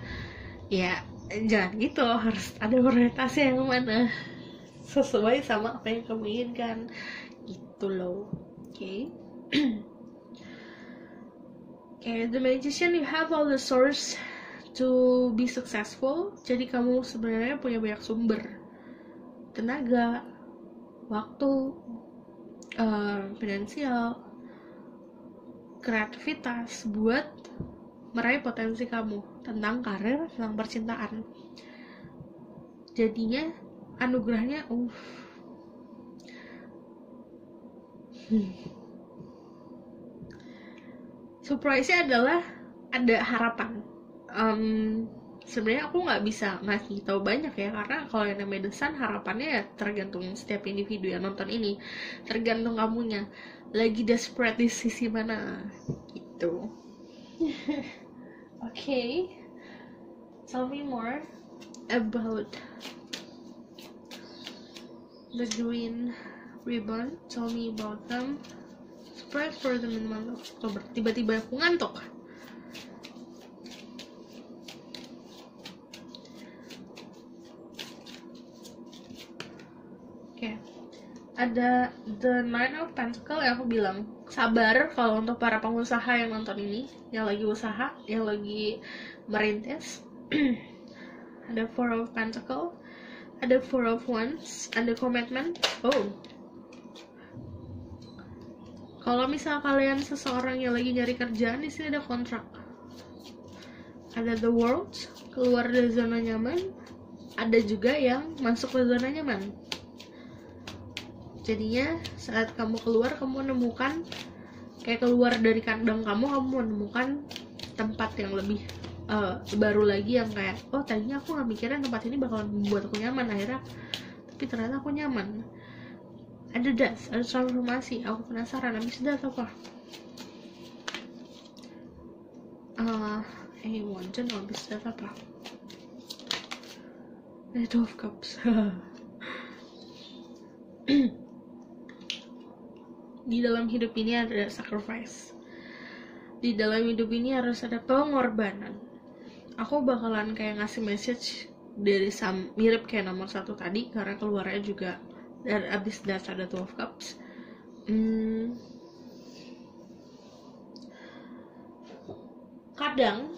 [SPEAKER 1] Ya jangan gitu, harus ada prioritasnya yang mana sesuai sama apa yang kamu inginkan. Gitu loh. Oke. The magician, you have all the source to be successful. Jadi kamu sebenarnya punya banyak sumber, tenaga, waktu, finansial, kreativitas buat meraih potensi kamu tentang karir, tentang percintaan. Jadinya anugerahnya surprise-nya adalah ada harapan. Sebenarnya aku nggak bisa ngasih tahu banyak ya, karena kalau yang namanya desain harapannya ya tergantung setiap individu yang nonton ini, tergantung kamunya lagi desperate di sisi mana gitu. Okay, tell me more about the green ribbon. Tell me about them. Surprise for them in the month of October. Tiba-tiba aku ngantuk. Ada the Nine of Pentacles yang aku bilang sabar kalau untuk para pengusaha yang nonton ini, yang lagi usaha, yang lagi merintis. Ada Four of Pentacles, ada Four of Wands, ada commitment. Kalau misal kalian seseorang yang lagi nyari kerjaan, di sini ada kontrak. Ada the World, keluar dari zona nyaman. Ada juga yang masuk ke zona nyaman. Jadinya saat kamu keluar, kamu menemukan kayak keluar dari kandang kamu menemukan tempat yang lebih baru lagi, yang kayak tadinya aku nggak mikirin tempat ini bakalan membuat aku nyaman, akhirnya tapi ternyata aku nyaman. Ada das, ada transformasi. Aku penasaran habis das apa. Want to know habis das apa. Knight of Cups. Di dalam hidup ini ada sacrifice. Di dalam hidup ini harus ada pengorbanan. Aku bakalan kayak ngasih message dari mirip kayak nomor 1 tadi, karena keluarnya juga dari abis das ada Two of Cups. Kadang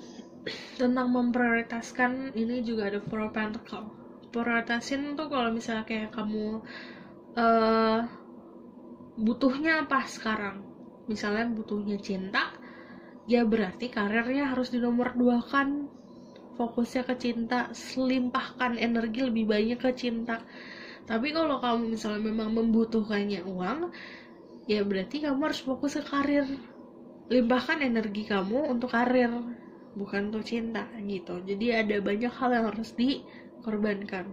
[SPEAKER 1] tentang memprioritaskan ini juga ada Four of Pentacles. Prioritasin tuh kalau misalnya kayak kamu butuhnya apa sekarang, misalnya butuhnya cinta, ya berarti karirnya harus di nomor 2 kan, fokusnya ke cinta, selimpahkan energi lebih banyak ke cinta. Tapi kalau kamu misalnya memang membutuhkannya uang, ya berarti kamu harus fokus ke karir, limpahkan energi kamu untuk karir, bukan untuk cinta gitu. Jadi ada banyak hal yang harus dikorbankan,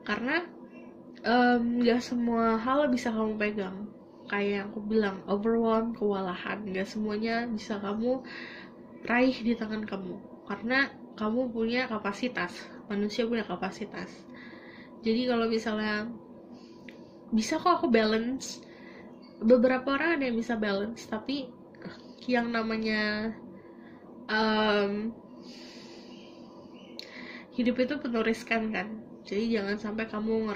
[SPEAKER 1] karena gak semua hal bisa kamu pegang. kayak yang aku bilang, overwhelm, kewalahan. Gak semuanya bisa kamu raih di tangan kamu, karena kamu punya kapasitas, manusia punya kapasitas. Jadi kalau misalnya bisa kok aku balance, beberapa orang ada yang bisa balance, tapi yang namanya hidup itu penuh riskan kan. Jadi jangan sampai kamu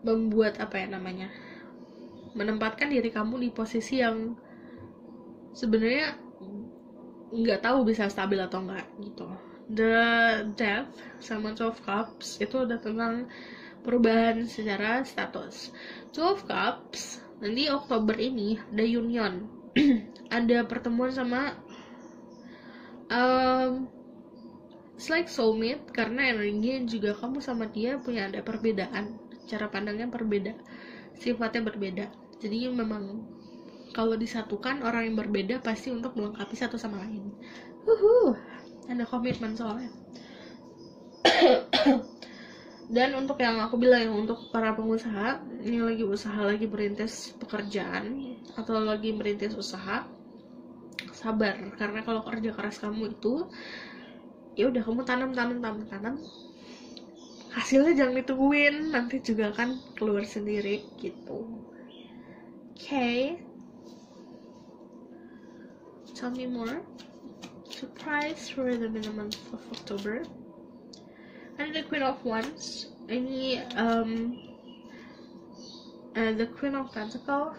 [SPEAKER 1] membuat menempatkan diri kamu di posisi yang sebenarnya nggak tahu bisa stabil atau enggak gitu. The Death sama 12 Cups itu udah tentang perubahan secara status. 12 Cups nanti Oktober ini ada union ada pertemuan sama it's like soulmate, karena energinya juga kamu sama dia punya ada perbedaan, cara pandangnya berbeda, sifatnya berbeda. Jadi memang kalau disatukan orang yang berbeda pasti untuk melengkapi satu sama lain. Ada komitmen soalnya. Dan untuk yang aku bilang, yang untuk para pengusaha ini lagi usaha, lagi merintis pekerjaan atau lagi merintis usaha, sabar, karena kalau kerja keras kamu itu ya udah, kamu tanam, hasilnya jangan ditungguin, nanti juga kan keluar sendiri gitu. Okay, tell me more. Surprise for the month of October. And the Queen of Wands ini the Queen of Pentacles.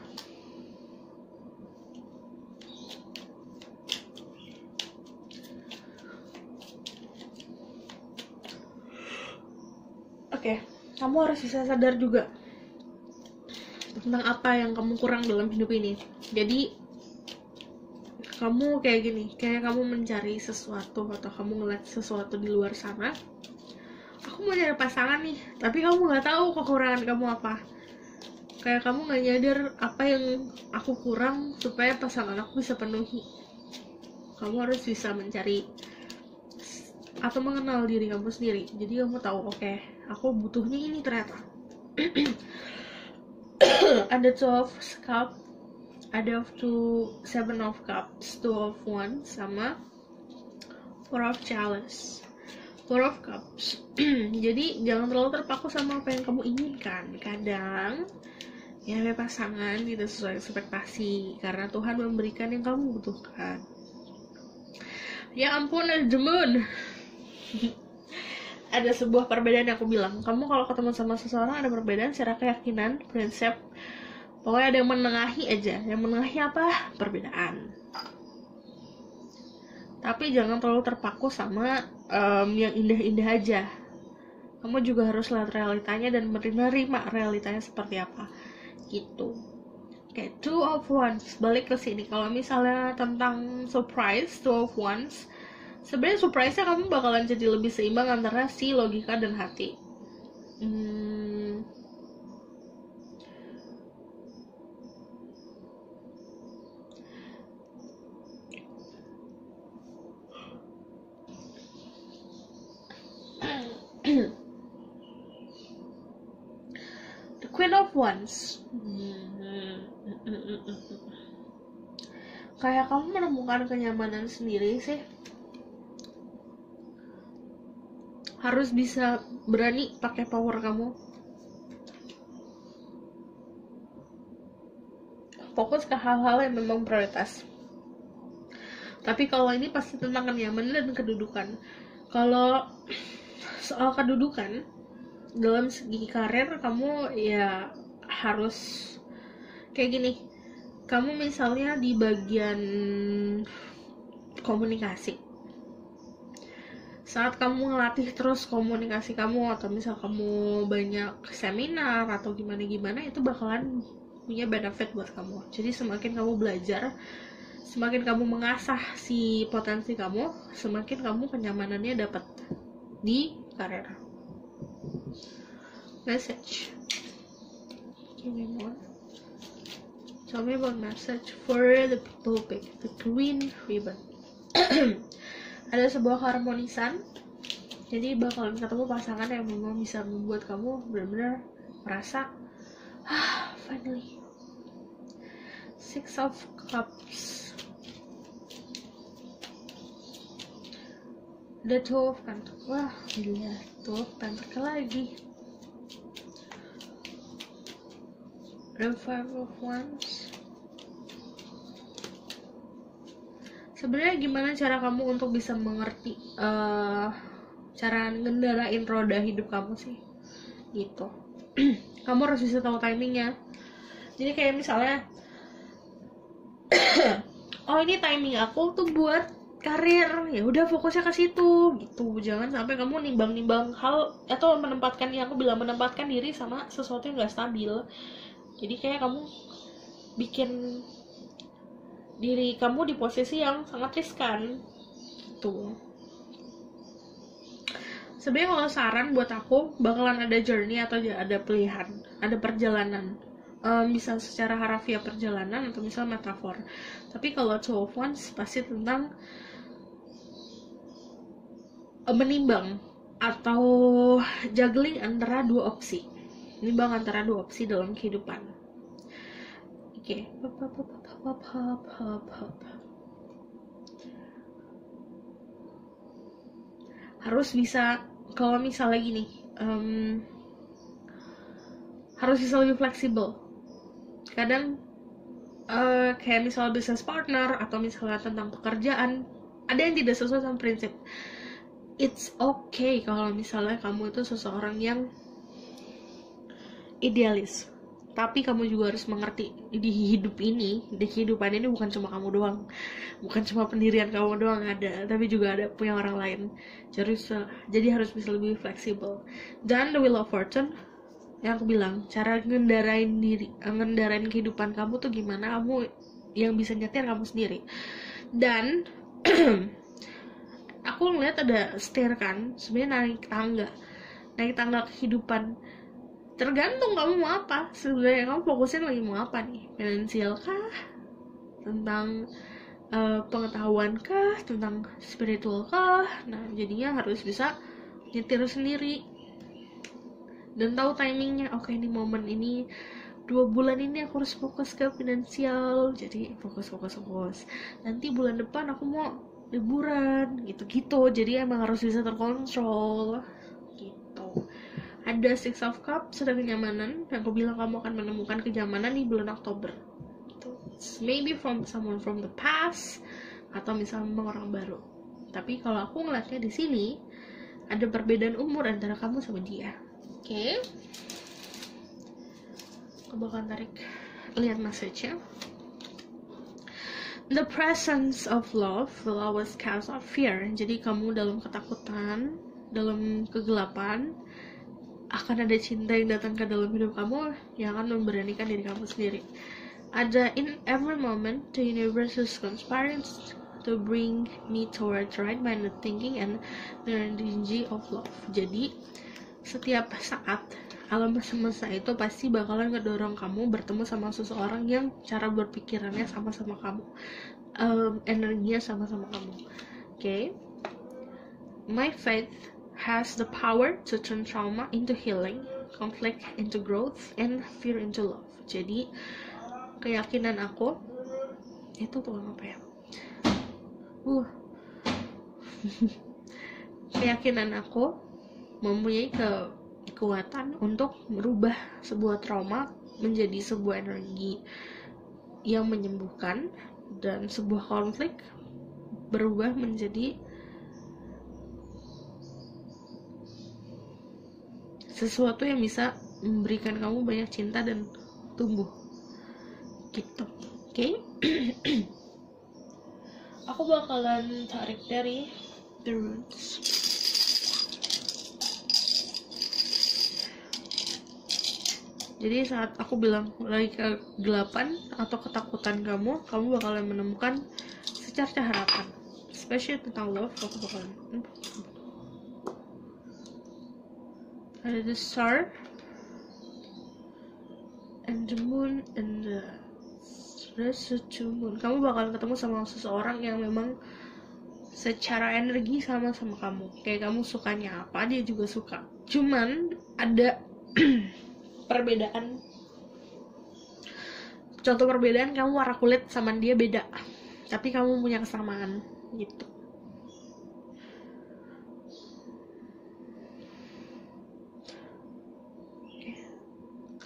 [SPEAKER 1] Oke, kamu harus bisa sadar juga tentang apa yang kamu kurang dalam hidup ini. Jadi kamu kayak gini, kayak kamu mencari sesuatu atau kamu ngeliat sesuatu di luar sana. Aku mau cari pasangan nih, tapi kamu nggak tahu kekurangan kamu apa. Kayak kamu nggak nyadar apa yang aku kurang supaya pasangan aku bisa penuhi. Kamu harus bisa mencari atau mengenal diri kamu sendiri. Jadi kamu tahu, oke, aku butuhnya ini ternyata. Ada 12 Cup, ada 7 of Cups, 2 of Wands, sama 4 of Chalice. 4 of Cups. Jadi jangan terlalu terpaku sama apa yang kamu inginkan. Kadang ya pasangan tidak sesuai ekspektasi, karena Tuhan memberikan yang kamu butuhkan. Ya ampun, ada the moon. Ada sebuah perbedaan yang aku bilang, kamu kalau ketemu sama seseorang ada perbedaan secara keyakinan, prinsip, pokoknya ada yang menengahi aja. Yang menengahi apa? Perbedaan. Tapi jangan terlalu terpaku sama yang indah-indah aja. Kamu juga harus lihat realitanya dan menerima realitanya seperti apa gitu. Oke, 2 of Wands, balik ke sini. Kalau misalnya tentang surprise, 2 of Wands, sebenarnya surprise-nya kamu bakalan jadi lebih seimbang antara si logika dan hati. The Queen of Wands. Kayak kamu menemukan kenyamanan sendiri sih. Harus bisa berani pakai power kamu. Fokus ke hal-hal yang memang prioritas. Tapi kalau ini pasti tentang kenyamanan dan kedudukan. Kalau soal kedudukan dalam segi karir, kamu ya harus kayak gini. Kamu misalnya di bagian komunikasi, saat kamu ngelatih terus komunikasi kamu, atau misal kamu banyak seminar atau gimana-gimana, itu bakalan punya benefit buat kamu. Jadi semakin kamu belajar, semakin kamu mengasah si potensi kamu, semakin kamu kenyamanannya dapat di karir. Message. Give me more. Tell me about message for the people pick the green ribbon. Ada sebuah keharmonisan. Jadi bakalan ketemu pasangan yang memang bisa membuat kamu benar-benar merasa finally. Six of Cups. The Two of Pentacles. Wah, gila, Two of Pentacles lagi. The Five of Wands. Sebenarnya gimana cara kamu untuk bisa mengerti cara ngendarain roda hidup kamu sih? Gitu. Kamu harus bisa tahu timingnya. Jadi kayak misalnya oh ini timing aku tuh buat karir, ya udah fokusnya ke situ gitu. Jangan sampai kamu nimbang-nimbang hal atau menempatkan, yang aku bilang, menempatkan diri sama sesuatu yang gak stabil. Jadi kayak kamu bikin diri kamu di posisi yang sangat riskan gitu. Sebenarnya kalau saran buat aku, bakalan ada journey atau ada pilihan, ada perjalanan. Bisa secara harafiah perjalanan atau misal metafor. Tapi kalau Two of Wands pasti tentang menimbang atau juggling antara dua opsi. Menimbang antara dua opsi dalam kehidupan. Oke. Harus bisa, kalau misalnya gini, harus bisa lebih fleksibel. Kadang kayak misalnya business partner atau misalnya tentang pekerjaan, ada yang tidak sesuai sama prinsip. It's okay kalau misalnya kamu itu seseorang yang idealis, tapi kamu juga harus mengerti di hidup ini, di kehidupan ini bukan cuma kamu doang, bukan cuma pendirian kamu doang ada, tapi juga ada punya orang lain. Jadi harus bisa lebih fleksibel. Dan the Wheel of Fortune, yang aku bilang, cara ngendarain kehidupan kamu tuh gimana, kamu yang bisa nyetir kamu sendiri. Dan aku ngeliat ada stair kan, sebenarnya naik tangga kehidupan. Tergantung kamu mau apa sebenarnya, kamu fokusin lagi mau apa nih, finansial kah, tentang pengetahuan kah, tentang spiritual kah. Nah jadinya harus bisa nyetir sendiri dan tahu timingnya. Oke, ini momen ini 2 bulan ini aku harus fokus ke finansial, jadi fokus. Nanti bulan depan aku mau liburan gitu. Jadi emang harus bisa terkontrol gitu. Ada Six of Cups, ada kenyamanan. Yang aku bilang kamu akan menemukan kenyamanan di bulan Oktober gitu. Maybe from someone from the past atau misalnya orang baru. Tapi kalau aku ngeliatnya di sini ada perbedaan umur antara kamu sama dia. Oke. Aku bakal lihat message-nya. The presence of love will always cause of fear. Jadi kamu dalam ketakutan, dalam kegelapan, akan ada cinta yang datang ke dalam hidup kamu yang akan memberanikan diri kamu sendiri. Ada in every moment the universe is conspiring to bring me towards right-minded thinking and the energy of love. Jadi setiap saat alam semesta itu pasti bakalan ngedorong kamu bertemu sama seseorang yang cara berpikirannya sama-sama kamu, energinya sama-sama kamu. Okay? My faith has the power to turn trauma into healing, conflict into growth, and fear into love. Jadi keyakinan aku itu tuh apa ya? Keyakinan aku mempunyai kekuatan untuk merubah sebuah trauma menjadi sebuah energi yang menyembuhkan, dan sebuah konflik berubah menjadi sesuatu yang bisa memberikan kamu banyak cinta dan tumbuh gitu. Oke. Aku bakalan tarik dari The Roots. Jadi saat aku bilang lagi kegelapan atau ketakutan kamu bakalan menemukan secercah harapan, especially tentang love. Aku bakalan ada the star and the moon and the moon. Kamu bakalan ketemu sama seseorang yang memang secara energi sama kamu. Kayak kamu sukanya apa, dia juga suka. Cuman ada perbedaan contoh perbedaan, kamu warna kulit sama dia beda, tapi kamu punya kesamaan gitu.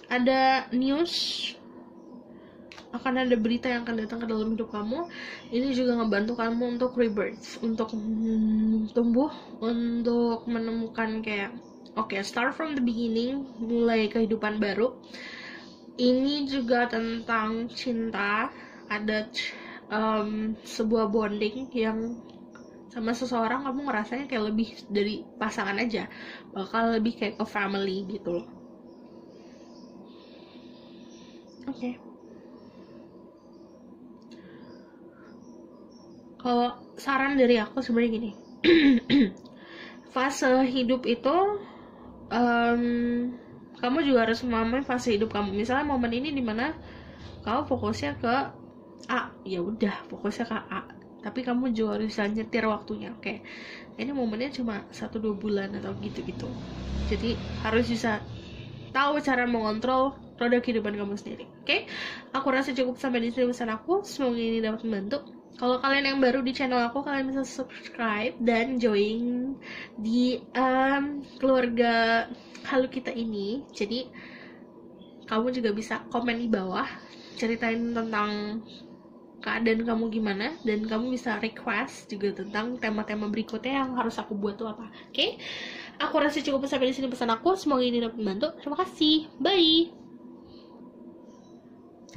[SPEAKER 1] Ada news, akan ada berita yang akan datang ke dalam hidup kamu. Ini juga ngebantu kamu untuk rebirth, untuk tumbuh, untuk menemukan kayak start from the beginning, mulai kehidupan baru. Ini juga tentang cinta, ada sebuah bonding yang sama seseorang kamu ngerasanya kayak lebih dari pasangan aja, bakal lebih kayak ke family gitu loh. Oke. Kalau saran dari aku sebenarnya gini, fase hidup itu kamu juga harus memahami fase hidup kamu. Misalnya momen ini dimana kamu fokusnya ke A, ya udah fokusnya ke A. Tapi kamu juga harus bisa nyetir waktunya. Oke, ini momennya cuma 1-2 bulan atau gitu-gitu. Jadi harus bisa tahu cara mengontrol produk kehidupan kamu sendiri. Oke, aku rasa cukup sampai di sini pesan aku. Semoga ini dapat membantu. Kalau kalian yang baru di channel aku, kalian bisa subscribe dan join di keluarga Halo Kita ini. Jadi kamu juga bisa komen di bawah, ceritain tentang keadaan kamu gimana, dan kamu bisa request juga tentang tema-tema berikutnya yang harus aku buat tuh apa. Oke? Aku rasa cukup sampai di sini pesan aku. Semoga ini dapat membantu. Terima kasih. Bye.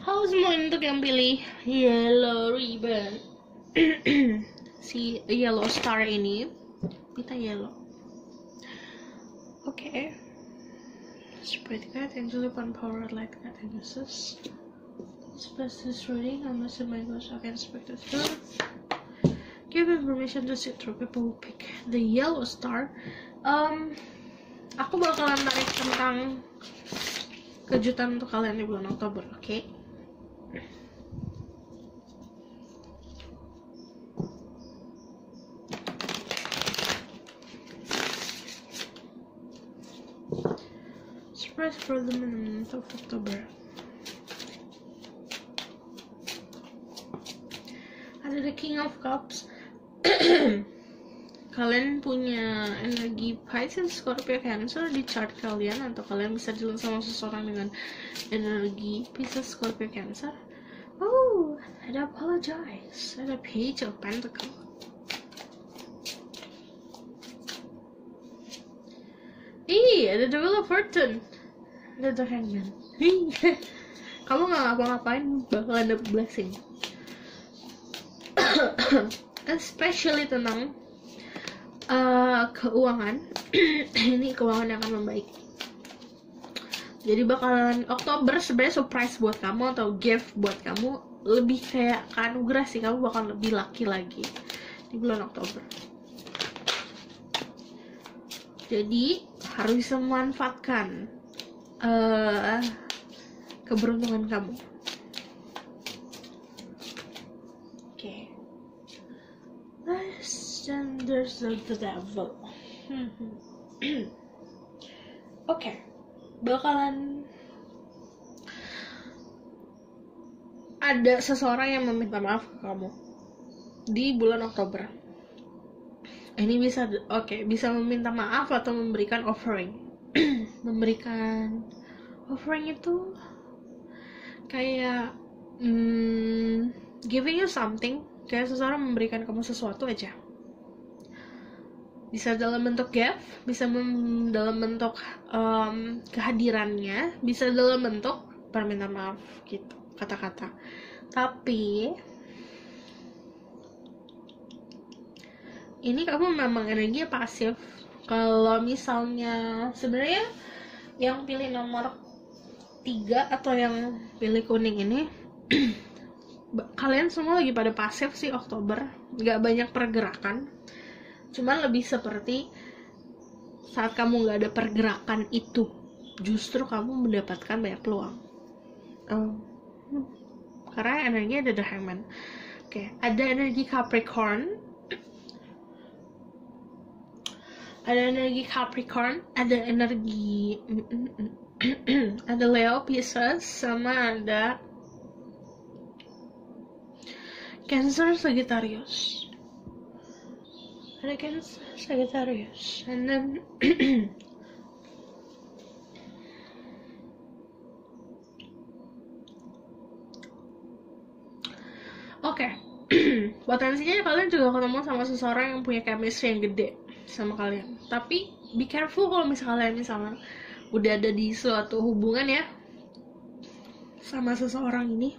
[SPEAKER 1] Halo semua, untuk yang pilih yellow ribbon, si yellow star ini, kita yellow. Oke. Spread that and to upon power like that and uses. Express this reading unless in my gosh I can expect it to give information to see through people who pick the yellow star. Aku bakalan tarik tentang kejutan untuk kalian di bulan Oktober, oke? Surprise for the month of October. Ada the King of Cups. Kalian punya energi Pisces, Scorpio, Cancer di chart kalian, atau kalian bisa jalan sama seseorang dengan energi Pisces, Scorpio, Cancer. Oh, ada apologize, ada Page of Pentacles. Ada the Wheel of Fortune, ada the Hangman. Kamu nggak ngapa-ngapain bakal ada blessing. Especially tentang keuangan. Ini keuangan yang akan membaik. Jadi bakalan Oktober sebenarnya surprise buat kamu atau gift buat kamu, lebih kayak anugerah sih. Kamu bakal lebih lucky lagi di bulan Oktober. Jadi harus bisa memanfaatkan keberuntungan kamu. Oke. And there's the devil. Oke. Bakalan ada seseorang yang meminta maaf ke kamu di bulan Oktober. Ini bisa bisa meminta maaf atau memberikan offering. Memberikan offering itu kayak giving you something, kayak seseorang memberikan kamu sesuatu aja. Bisa dalam bentuk gift, bisa dalam bentuk kehadirannya, bisa dalam bentuk permintaan maaf gitu, kata-kata. Tapi ini kamu memang energi pasif. Kalau misalnya sebenarnya yang pilih nomor 3 atau yang pilih kuning ini kalian semua lagi pada pasif sih Oktober, nggak banyak pergerakan. Cuman lebih seperti saat kamu nggak ada pergerakan itu, justru kamu mendapatkan banyak peluang. Karena energinya ada the Hangman. Oke, ada energi Capricorn, ada energi Capricorn, ada energi ada Leo, Pisces, sama ada Cancer, Sagittarius. Ada Cancer, Sagittarius, and then oke. Potensinya kalian juga ketemu sama seseorang yang punya chemistry yang gede sama kalian. Tapi be careful kalau misalnya udah ada di suatu hubungan ya sama seseorang ini.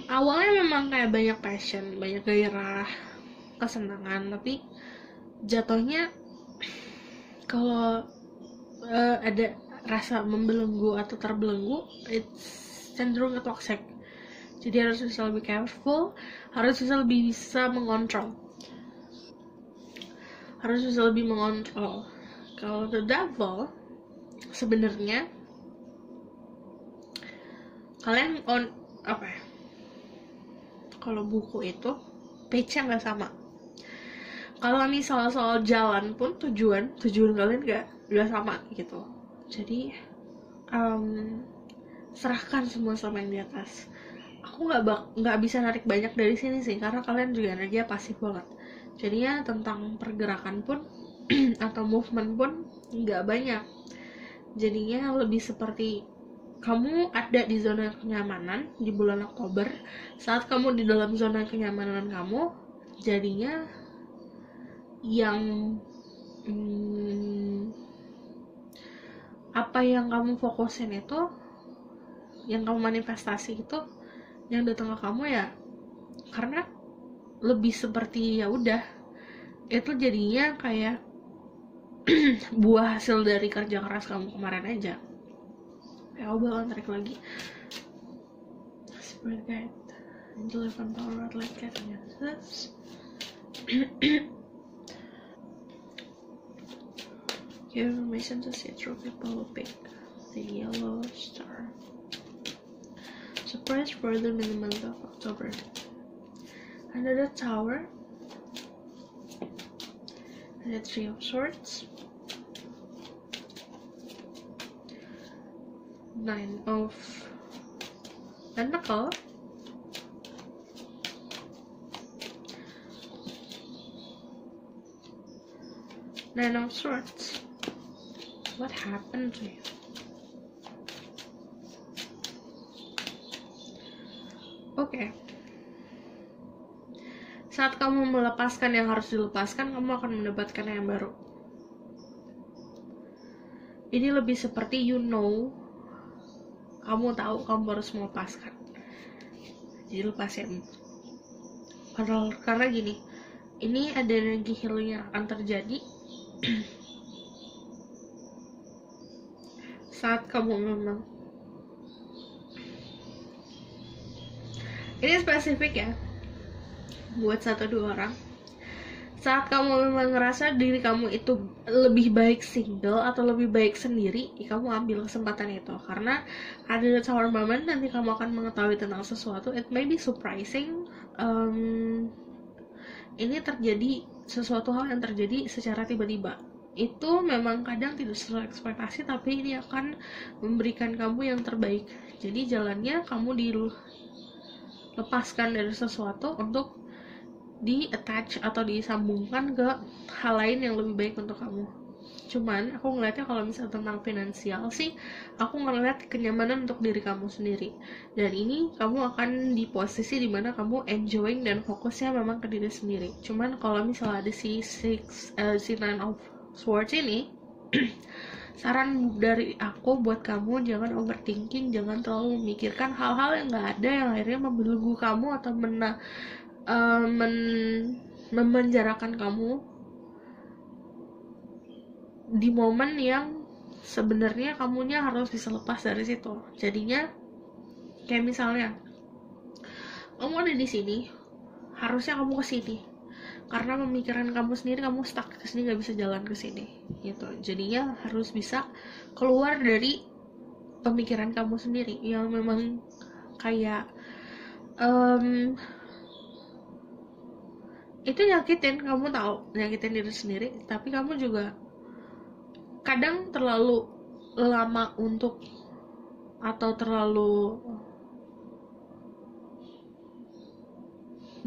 [SPEAKER 1] Awalnya memang kayak banyak passion, banyak gairah, kesenangan, tapi jatuhnya kalau ada rasa membelenggu atau terbelenggu, it's cenderung ke toxic. Jadi harus bisa lebih careful, harus bisa lebih bisa mengontrol. Kalau the devil, sebenarnya kalian kalau buku itu page-nya nggak sama. Kalau misalnya soal jalan pun tujuan kalian nggak sama gitu. Jadi serahkan semua sama yang di atas. Aku nggak bisa narik banyak dari sini sih, karena kalian juga energi pasif banget. Jadinya tentang pergerakan pun atau movement pun nggak banyak. Jadinya lebih seperti kamu ada di zona kenyamanan di bulan Oktober. Saat kamu di dalam zona kenyamanan kamu, jadinya yang apa yang kamu fokusin itu, yang kamu manifestasi itu, yang datang ke kamu ya, karena lebih seperti ya udah, itu jadinya kayak buah hasil dari kerja keras kamu kemarin aja. Ya aku bakal tarik lagi Spirit Guide, Angel Event Power, Light Cat, Genesis. Give information to see through people who pick the yellow star. Surprise for them in the month of October. Under the Tower, and the Three of Swords, Nine of Pentacles, Nine of Swords. What happened to you? Oke. Saat kamu melepaskan yang harus dilepaskan, kamu akan mendapatkan yang baru. Ini lebih seperti kamu tahu kamu harus melepaskan. Jadi lepasin. Karena gini, ini ada energi healing yang akan terjadi saat kamu memang, ini spesifik ya buat 1-2 orang. Saat kamu memang ngerasa diri kamu itu lebih baik single atau lebih baik sendiri, kamu ambil kesempatan itu, karena ada the Tower moment. Nanti kamu akan mengetahui tentang sesuatu. It may be surprising. Ini terjadi sesuatu hal yang terjadi secara tiba-tiba. Itu memang kadang tidak sesuai ekspektasi, tapi ini akan memberikan kamu yang terbaik. Jadi jalannya kamu dilepaskan dari sesuatu untuk di-attach atau disambungkan ke hal lain yang lebih baik untuk kamu. Cuman aku ngeliatnya kalau misalnya tentang finansial sih, aku ngeliat kenyamanan untuk diri kamu sendiri. Dan ini kamu akan di posisi dimana kamu enjoying dan fokusnya memang ke diri sendiri. Cuman kalau misalnya ada si Nine of Swords ini, saran dari aku buat kamu, jangan overthinking, jangan terlalu memikirkan hal-hal yang gak ada yang akhirnya membelenggu kamu atau memenjarakan kamu di momen yang sebenarnya kamunya harus bisa lepas dari situ. Jadinya kayak misalnya kamu ada di sini, harusnya kamu ke sini, karena pemikiran kamu sendiri kamu stuck ke sini, nggak bisa jalan ke sini gitu. Jadinya harus bisa keluar dari pemikiran kamu sendiri yang memang kayak itu nyakitin, kamu tahu nyakitin diri sendiri, tapi kamu juga kadang terlalu lama untuk atau terlalu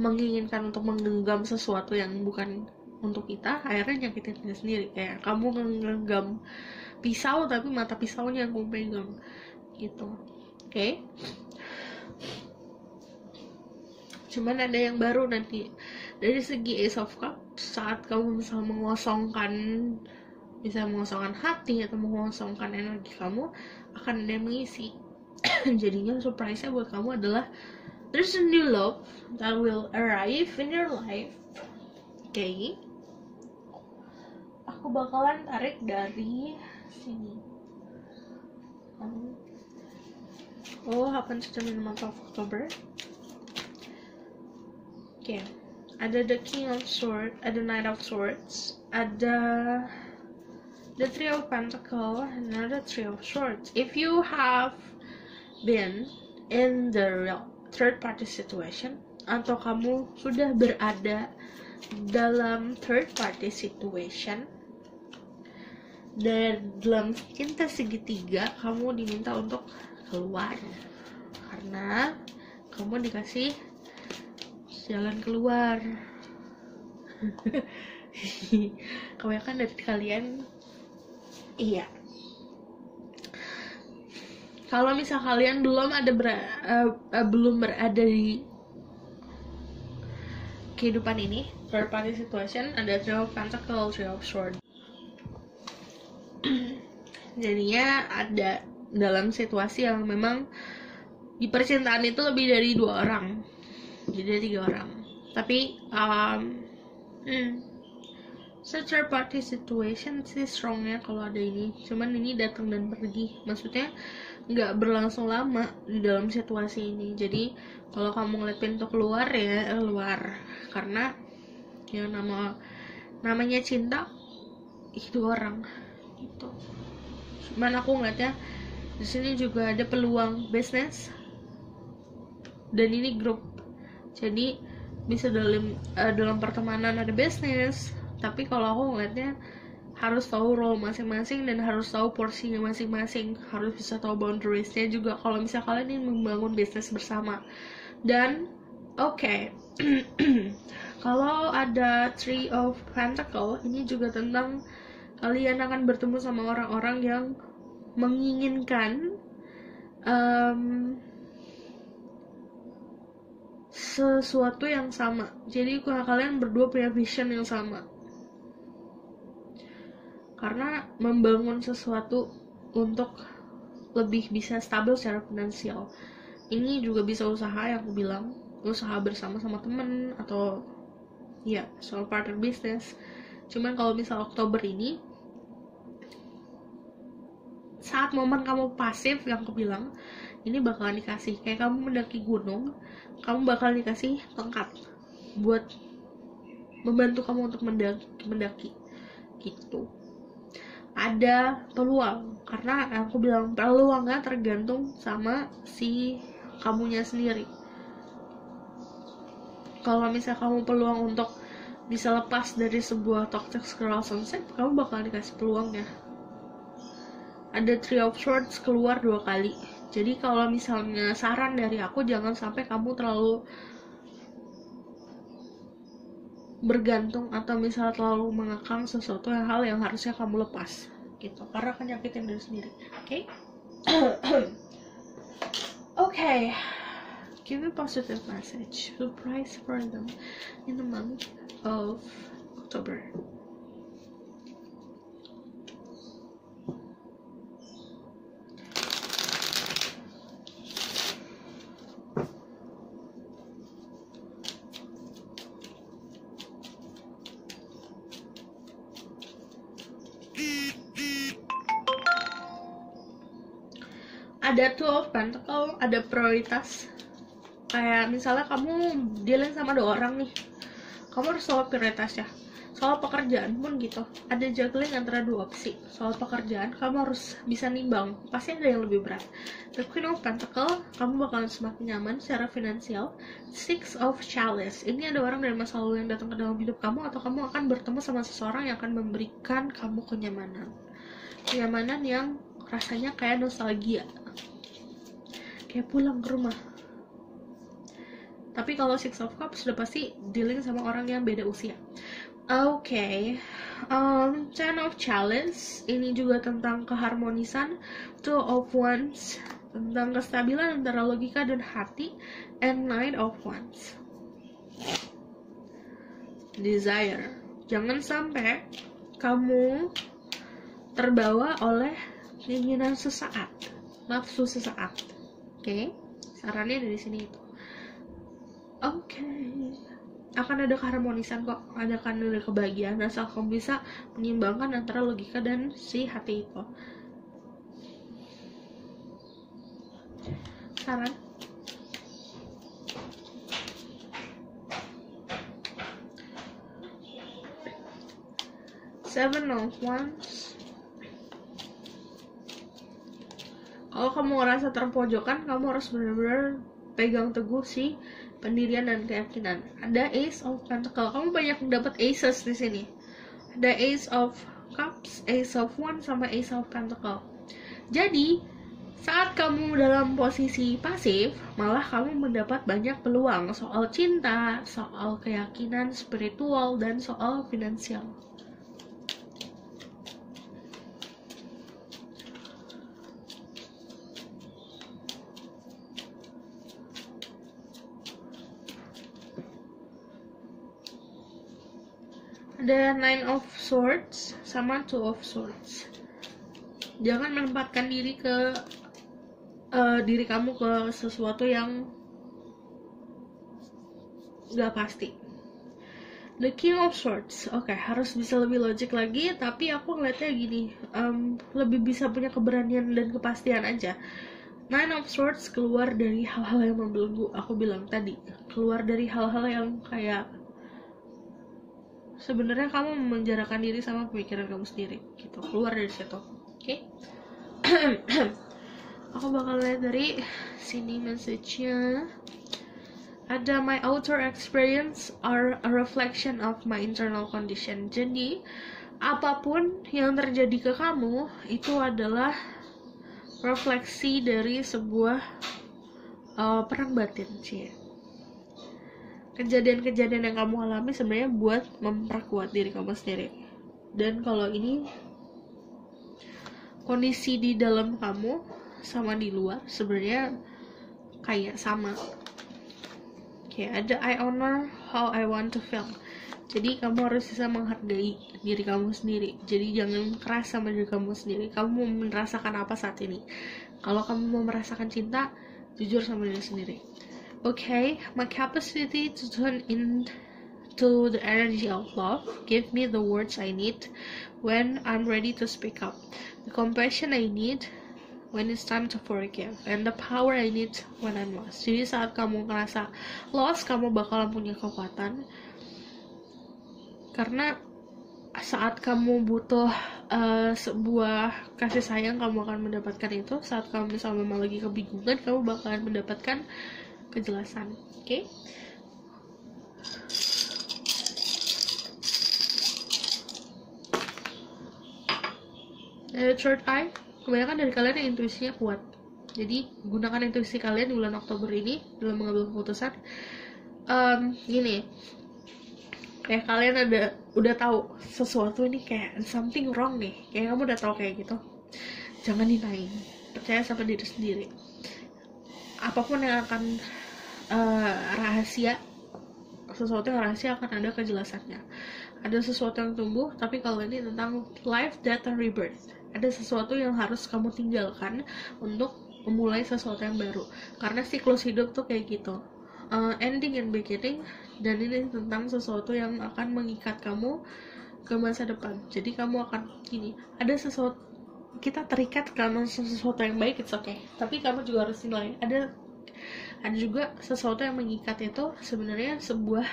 [SPEAKER 1] menginginkan untuk menggenggam sesuatu yang bukan untuk kita, akhirnya nyakitin diri sendiri. Kayak kamu menggenggam pisau tapi mata pisaunya yang kamu pegang gitu. Oke. Cuman ada yang baru nanti dari segi Ace of Cups. Saat kamu bisa mengosongkan hati atau mengosongkan energi kamu, akan ada yang mengisi. Jadinya surprise-nya buat kamu adalah there's a new love that will arrive in your life. Oke. Aku bakalan tarik dari sini. What happens to them in the month of October? Oke. Ada the King of Swords, ada Knight of Swords, ada the Three of Pentacles, and another Three of Swords. If you have been in the third party situation, atau kamu sudah berada dalam third party situation, dan dalam cinta segitiga, kamu diminta untuk keluar karena kamu dikasih jalan keluar. Kebanyakan dari kalian iya. Kalau misal kalian belum berada di kehidupan ini, third party situation, ada Three of Pentacles, Three of Swords. Jadinya ada dalam situasi yang memang di percintaan itu lebih dari 2 orang, jadi 3 orang. Tapi third party situation sih strongnya kalau ada ini. Cuman ini datang dan pergi, maksudnya nggak berlangsung lama di dalam situasi ini. Jadi kalau kamu ngeliat pintu keluar, ya keluar, karena yang namanya cinta itu orang gitu. Cuman aku ngeliatnya di sini juga ada peluang bisnis, dan ini grup. Jadi bisa dalam pertemanan ada bisnis, tapi kalau aku ngeliatnya harus tahu role masing-masing dan harus tahu porsinya masing-masing, harus bisa tahu boundariesnya juga kalau misalnya kalian ingin membangun bisnis bersama. Dan oke. Kalau ada Three of Pentacles, ini juga tentang kalian akan bertemu sama orang-orang yang menginginkan sesuatu yang sama. Jadi kalian berdua punya vision yang sama. Karena membangun sesuatu untuk lebih bisa stabil secara finansial. Ini juga bisa usaha, yang aku bilang, usaha bersama sama temen atau ya soal partner bisnis. Cuman kalau misal Oktober ini, saat momen kamu pasif, yang aku bilang, ini bakalan dikasih. Kayak kamu mendaki gunung, kamu bakal dikasih tongkat buat membantu kamu untuk mendaki gitu. Ada peluang, karena aku bilang peluangnya tergantung sama si kamunya sendiri. Kalau misal kamu peluang untuk bisa lepas dari sebuah toxic relationship, kamu bakal dikasih peluangnya. Ada Three of Swords keluar 2 kali. Jadi kalau misalnya saran dari aku, jangan sampai kamu terlalu bergantung atau misalnya terlalu mengekang sesuatu hal yang harusnya kamu lepas gitu, karena akan nyakitin diri sendiri. Oke? Oke. Give a positive message, surprise for them in the month of October. Ada Two of Pentacles, ada prioritas. Kayak misalnya kamu dealing sama 2 orang nih, kamu harus tahu prioritasnya. Soal pekerjaan pun gitu, ada juggling antara 2 opsi. Soal pekerjaan, kamu harus bisa nimbang, pasti ada yang lebih berat. The Queen of Pentacles, kamu bakalan semakin nyaman secara finansial. Six of Chalice, ini ada orang dari masa lalu yang datang ke dalam hidup kamu, atau kamu akan bertemu sama seseorang yang akan memberikan kamu kenyamanan yang rasanya kayak nostalgia, kayak pulang ke rumah. Tapi kalau Six of Cups sudah pasti dealing sama orang yang beda usia. Oke, Ten of Chalice ini juga tentang keharmonisan. Two of Wands tentang kestabilan antara logika dan hati, and Nine of Wands desire. Jangan sampai kamu terbawa oleh keinginan sesaat, nafsu sesaat. Oke, sarannya dari sini itu. Oke. Akan ada keharmonisan kok, akan ada kebahagiaan asal kamu bisa menyimbangkan antara logika dan si hati itu. Saran. Seven of Wands. Kalau kamu ngerasa terpojokan, kamu harus benar-benar pegang teguh si pendirian dan keyakinan. Ada Ace of Pentacle. Kamu banyak dapat aces di sini. Ada Ace of Cups, Ace of Wands, sama Ace of Pentacle. Jadi, saat kamu dalam posisi pasif, malah kamu mendapat banyak peluang soal cinta, soal keyakinan spiritual, dan soal finansial. Ada Nine of Swords sama Two of Swords. Jangan menempatkan diri kamu ke sesuatu yang gak pasti. The King of Swords. Oke, harus bisa lebih logik lagi, tapi aku ngeliatnya gini, lebih bisa punya keberanian dan kepastian aja. Nine of Swords keluar dari hal-hal yang membelenggu. Aku bilang tadi, keluar dari hal-hal yang kayak sebenarnya kamu memenjarakan diri sama pemikiran kamu sendiri gitu, keluar dari situ. Oke. Aku bakal lihat dari sini message-nya. Ada my outer experience are a reflection of my internal condition. Jadi apapun yang terjadi ke kamu itu adalah refleksi dari sebuah perang batin sih. Kejadian-kejadian yang kamu alami sebenarnya buat memperkuat diri kamu sendiri. Dan kalau ini kondisi di dalam kamu sama di luar sebenarnya kayak sama. Kayak ada I honor how I want to feel. Jadi kamu harus bisa menghargai diri kamu sendiri. Jadi jangan keras sama diri kamu sendiri. Kamu mau merasakan apa saat ini? Kalau kamu mau merasakan cinta, jujur sama diri sendiri. Okay, my capacity to turn into the energy of love give me the words I need when I'm ready to speak up, the compassion I need when it's time to forgive, and the power I need when I'm lost. Jadi saat kamu ngerasa lost, kamu bakalan punya kekuatan, karena saat kamu butuh sebuah kasih sayang, kamu akan mendapatkan itu. Saat kamu misalnya memang lagi kebingungan, kamu bakalan mendapatkan kejelasan. Oke? Third eye, kebanyakan dari kalian yang intuisinya kuat. Jadi gunakan intuisi kalian di bulan Oktober ini dalam mengambil keputusan. Gini, kayak kalian udah tahu sesuatu ini kayak something wrong nih, kayak kamu udah tahu kayak gitu. Jangan dinaik, percaya sama diri sendiri. Apapun yang akan rahasia, sesuatu yang rahasia akan ada kejelasannya. Ada sesuatu yang tumbuh, tapi kalau ini tentang life, death, and rebirth. Ada sesuatu yang harus kamu tinggalkan untuk memulai sesuatu yang baru. Karena siklus hidup tuh kayak gitu, ending and beginning. Dan ini tentang sesuatu yang akan mengikat kamu ke masa depan. Jadi kamu akan gini, ada sesuatu, kita terikat karena sesuatu yang baik, it's okay. Tapi kamu juga harus nilai, ada juga sesuatu yang mengikat itu sebenarnya sebuah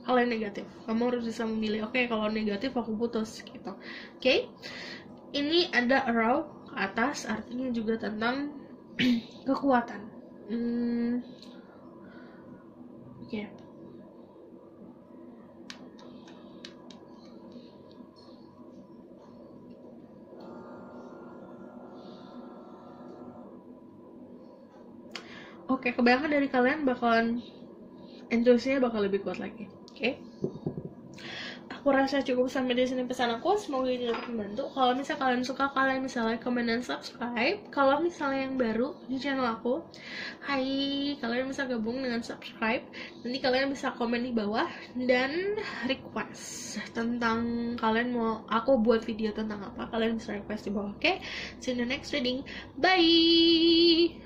[SPEAKER 1] hal yang negatif. Kamu harus bisa memilih, oke, kalau negatif aku putus gitu. Oke? Ini ada arrow ke atas, artinya juga tentang kekuatan. Oke. Oke, kebanyakan dari kalian bakalan entusiasnya bakal lebih kuat lagi. Oke? Aku rasa cukup sampai di sini pesan aku. Semoga ini dapat membantu. Kalau misalnya kalian suka, kalian bisa like, comment, dan subscribe. Kalau misalnya yang baru di channel aku, hai, kalian bisa gabung dengan subscribe. Nanti kalian bisa komen di bawah dan request tentang kalian mau aku buat video tentang apa. Kalian bisa request di bawah. Oke? See you in the next reading. Bye.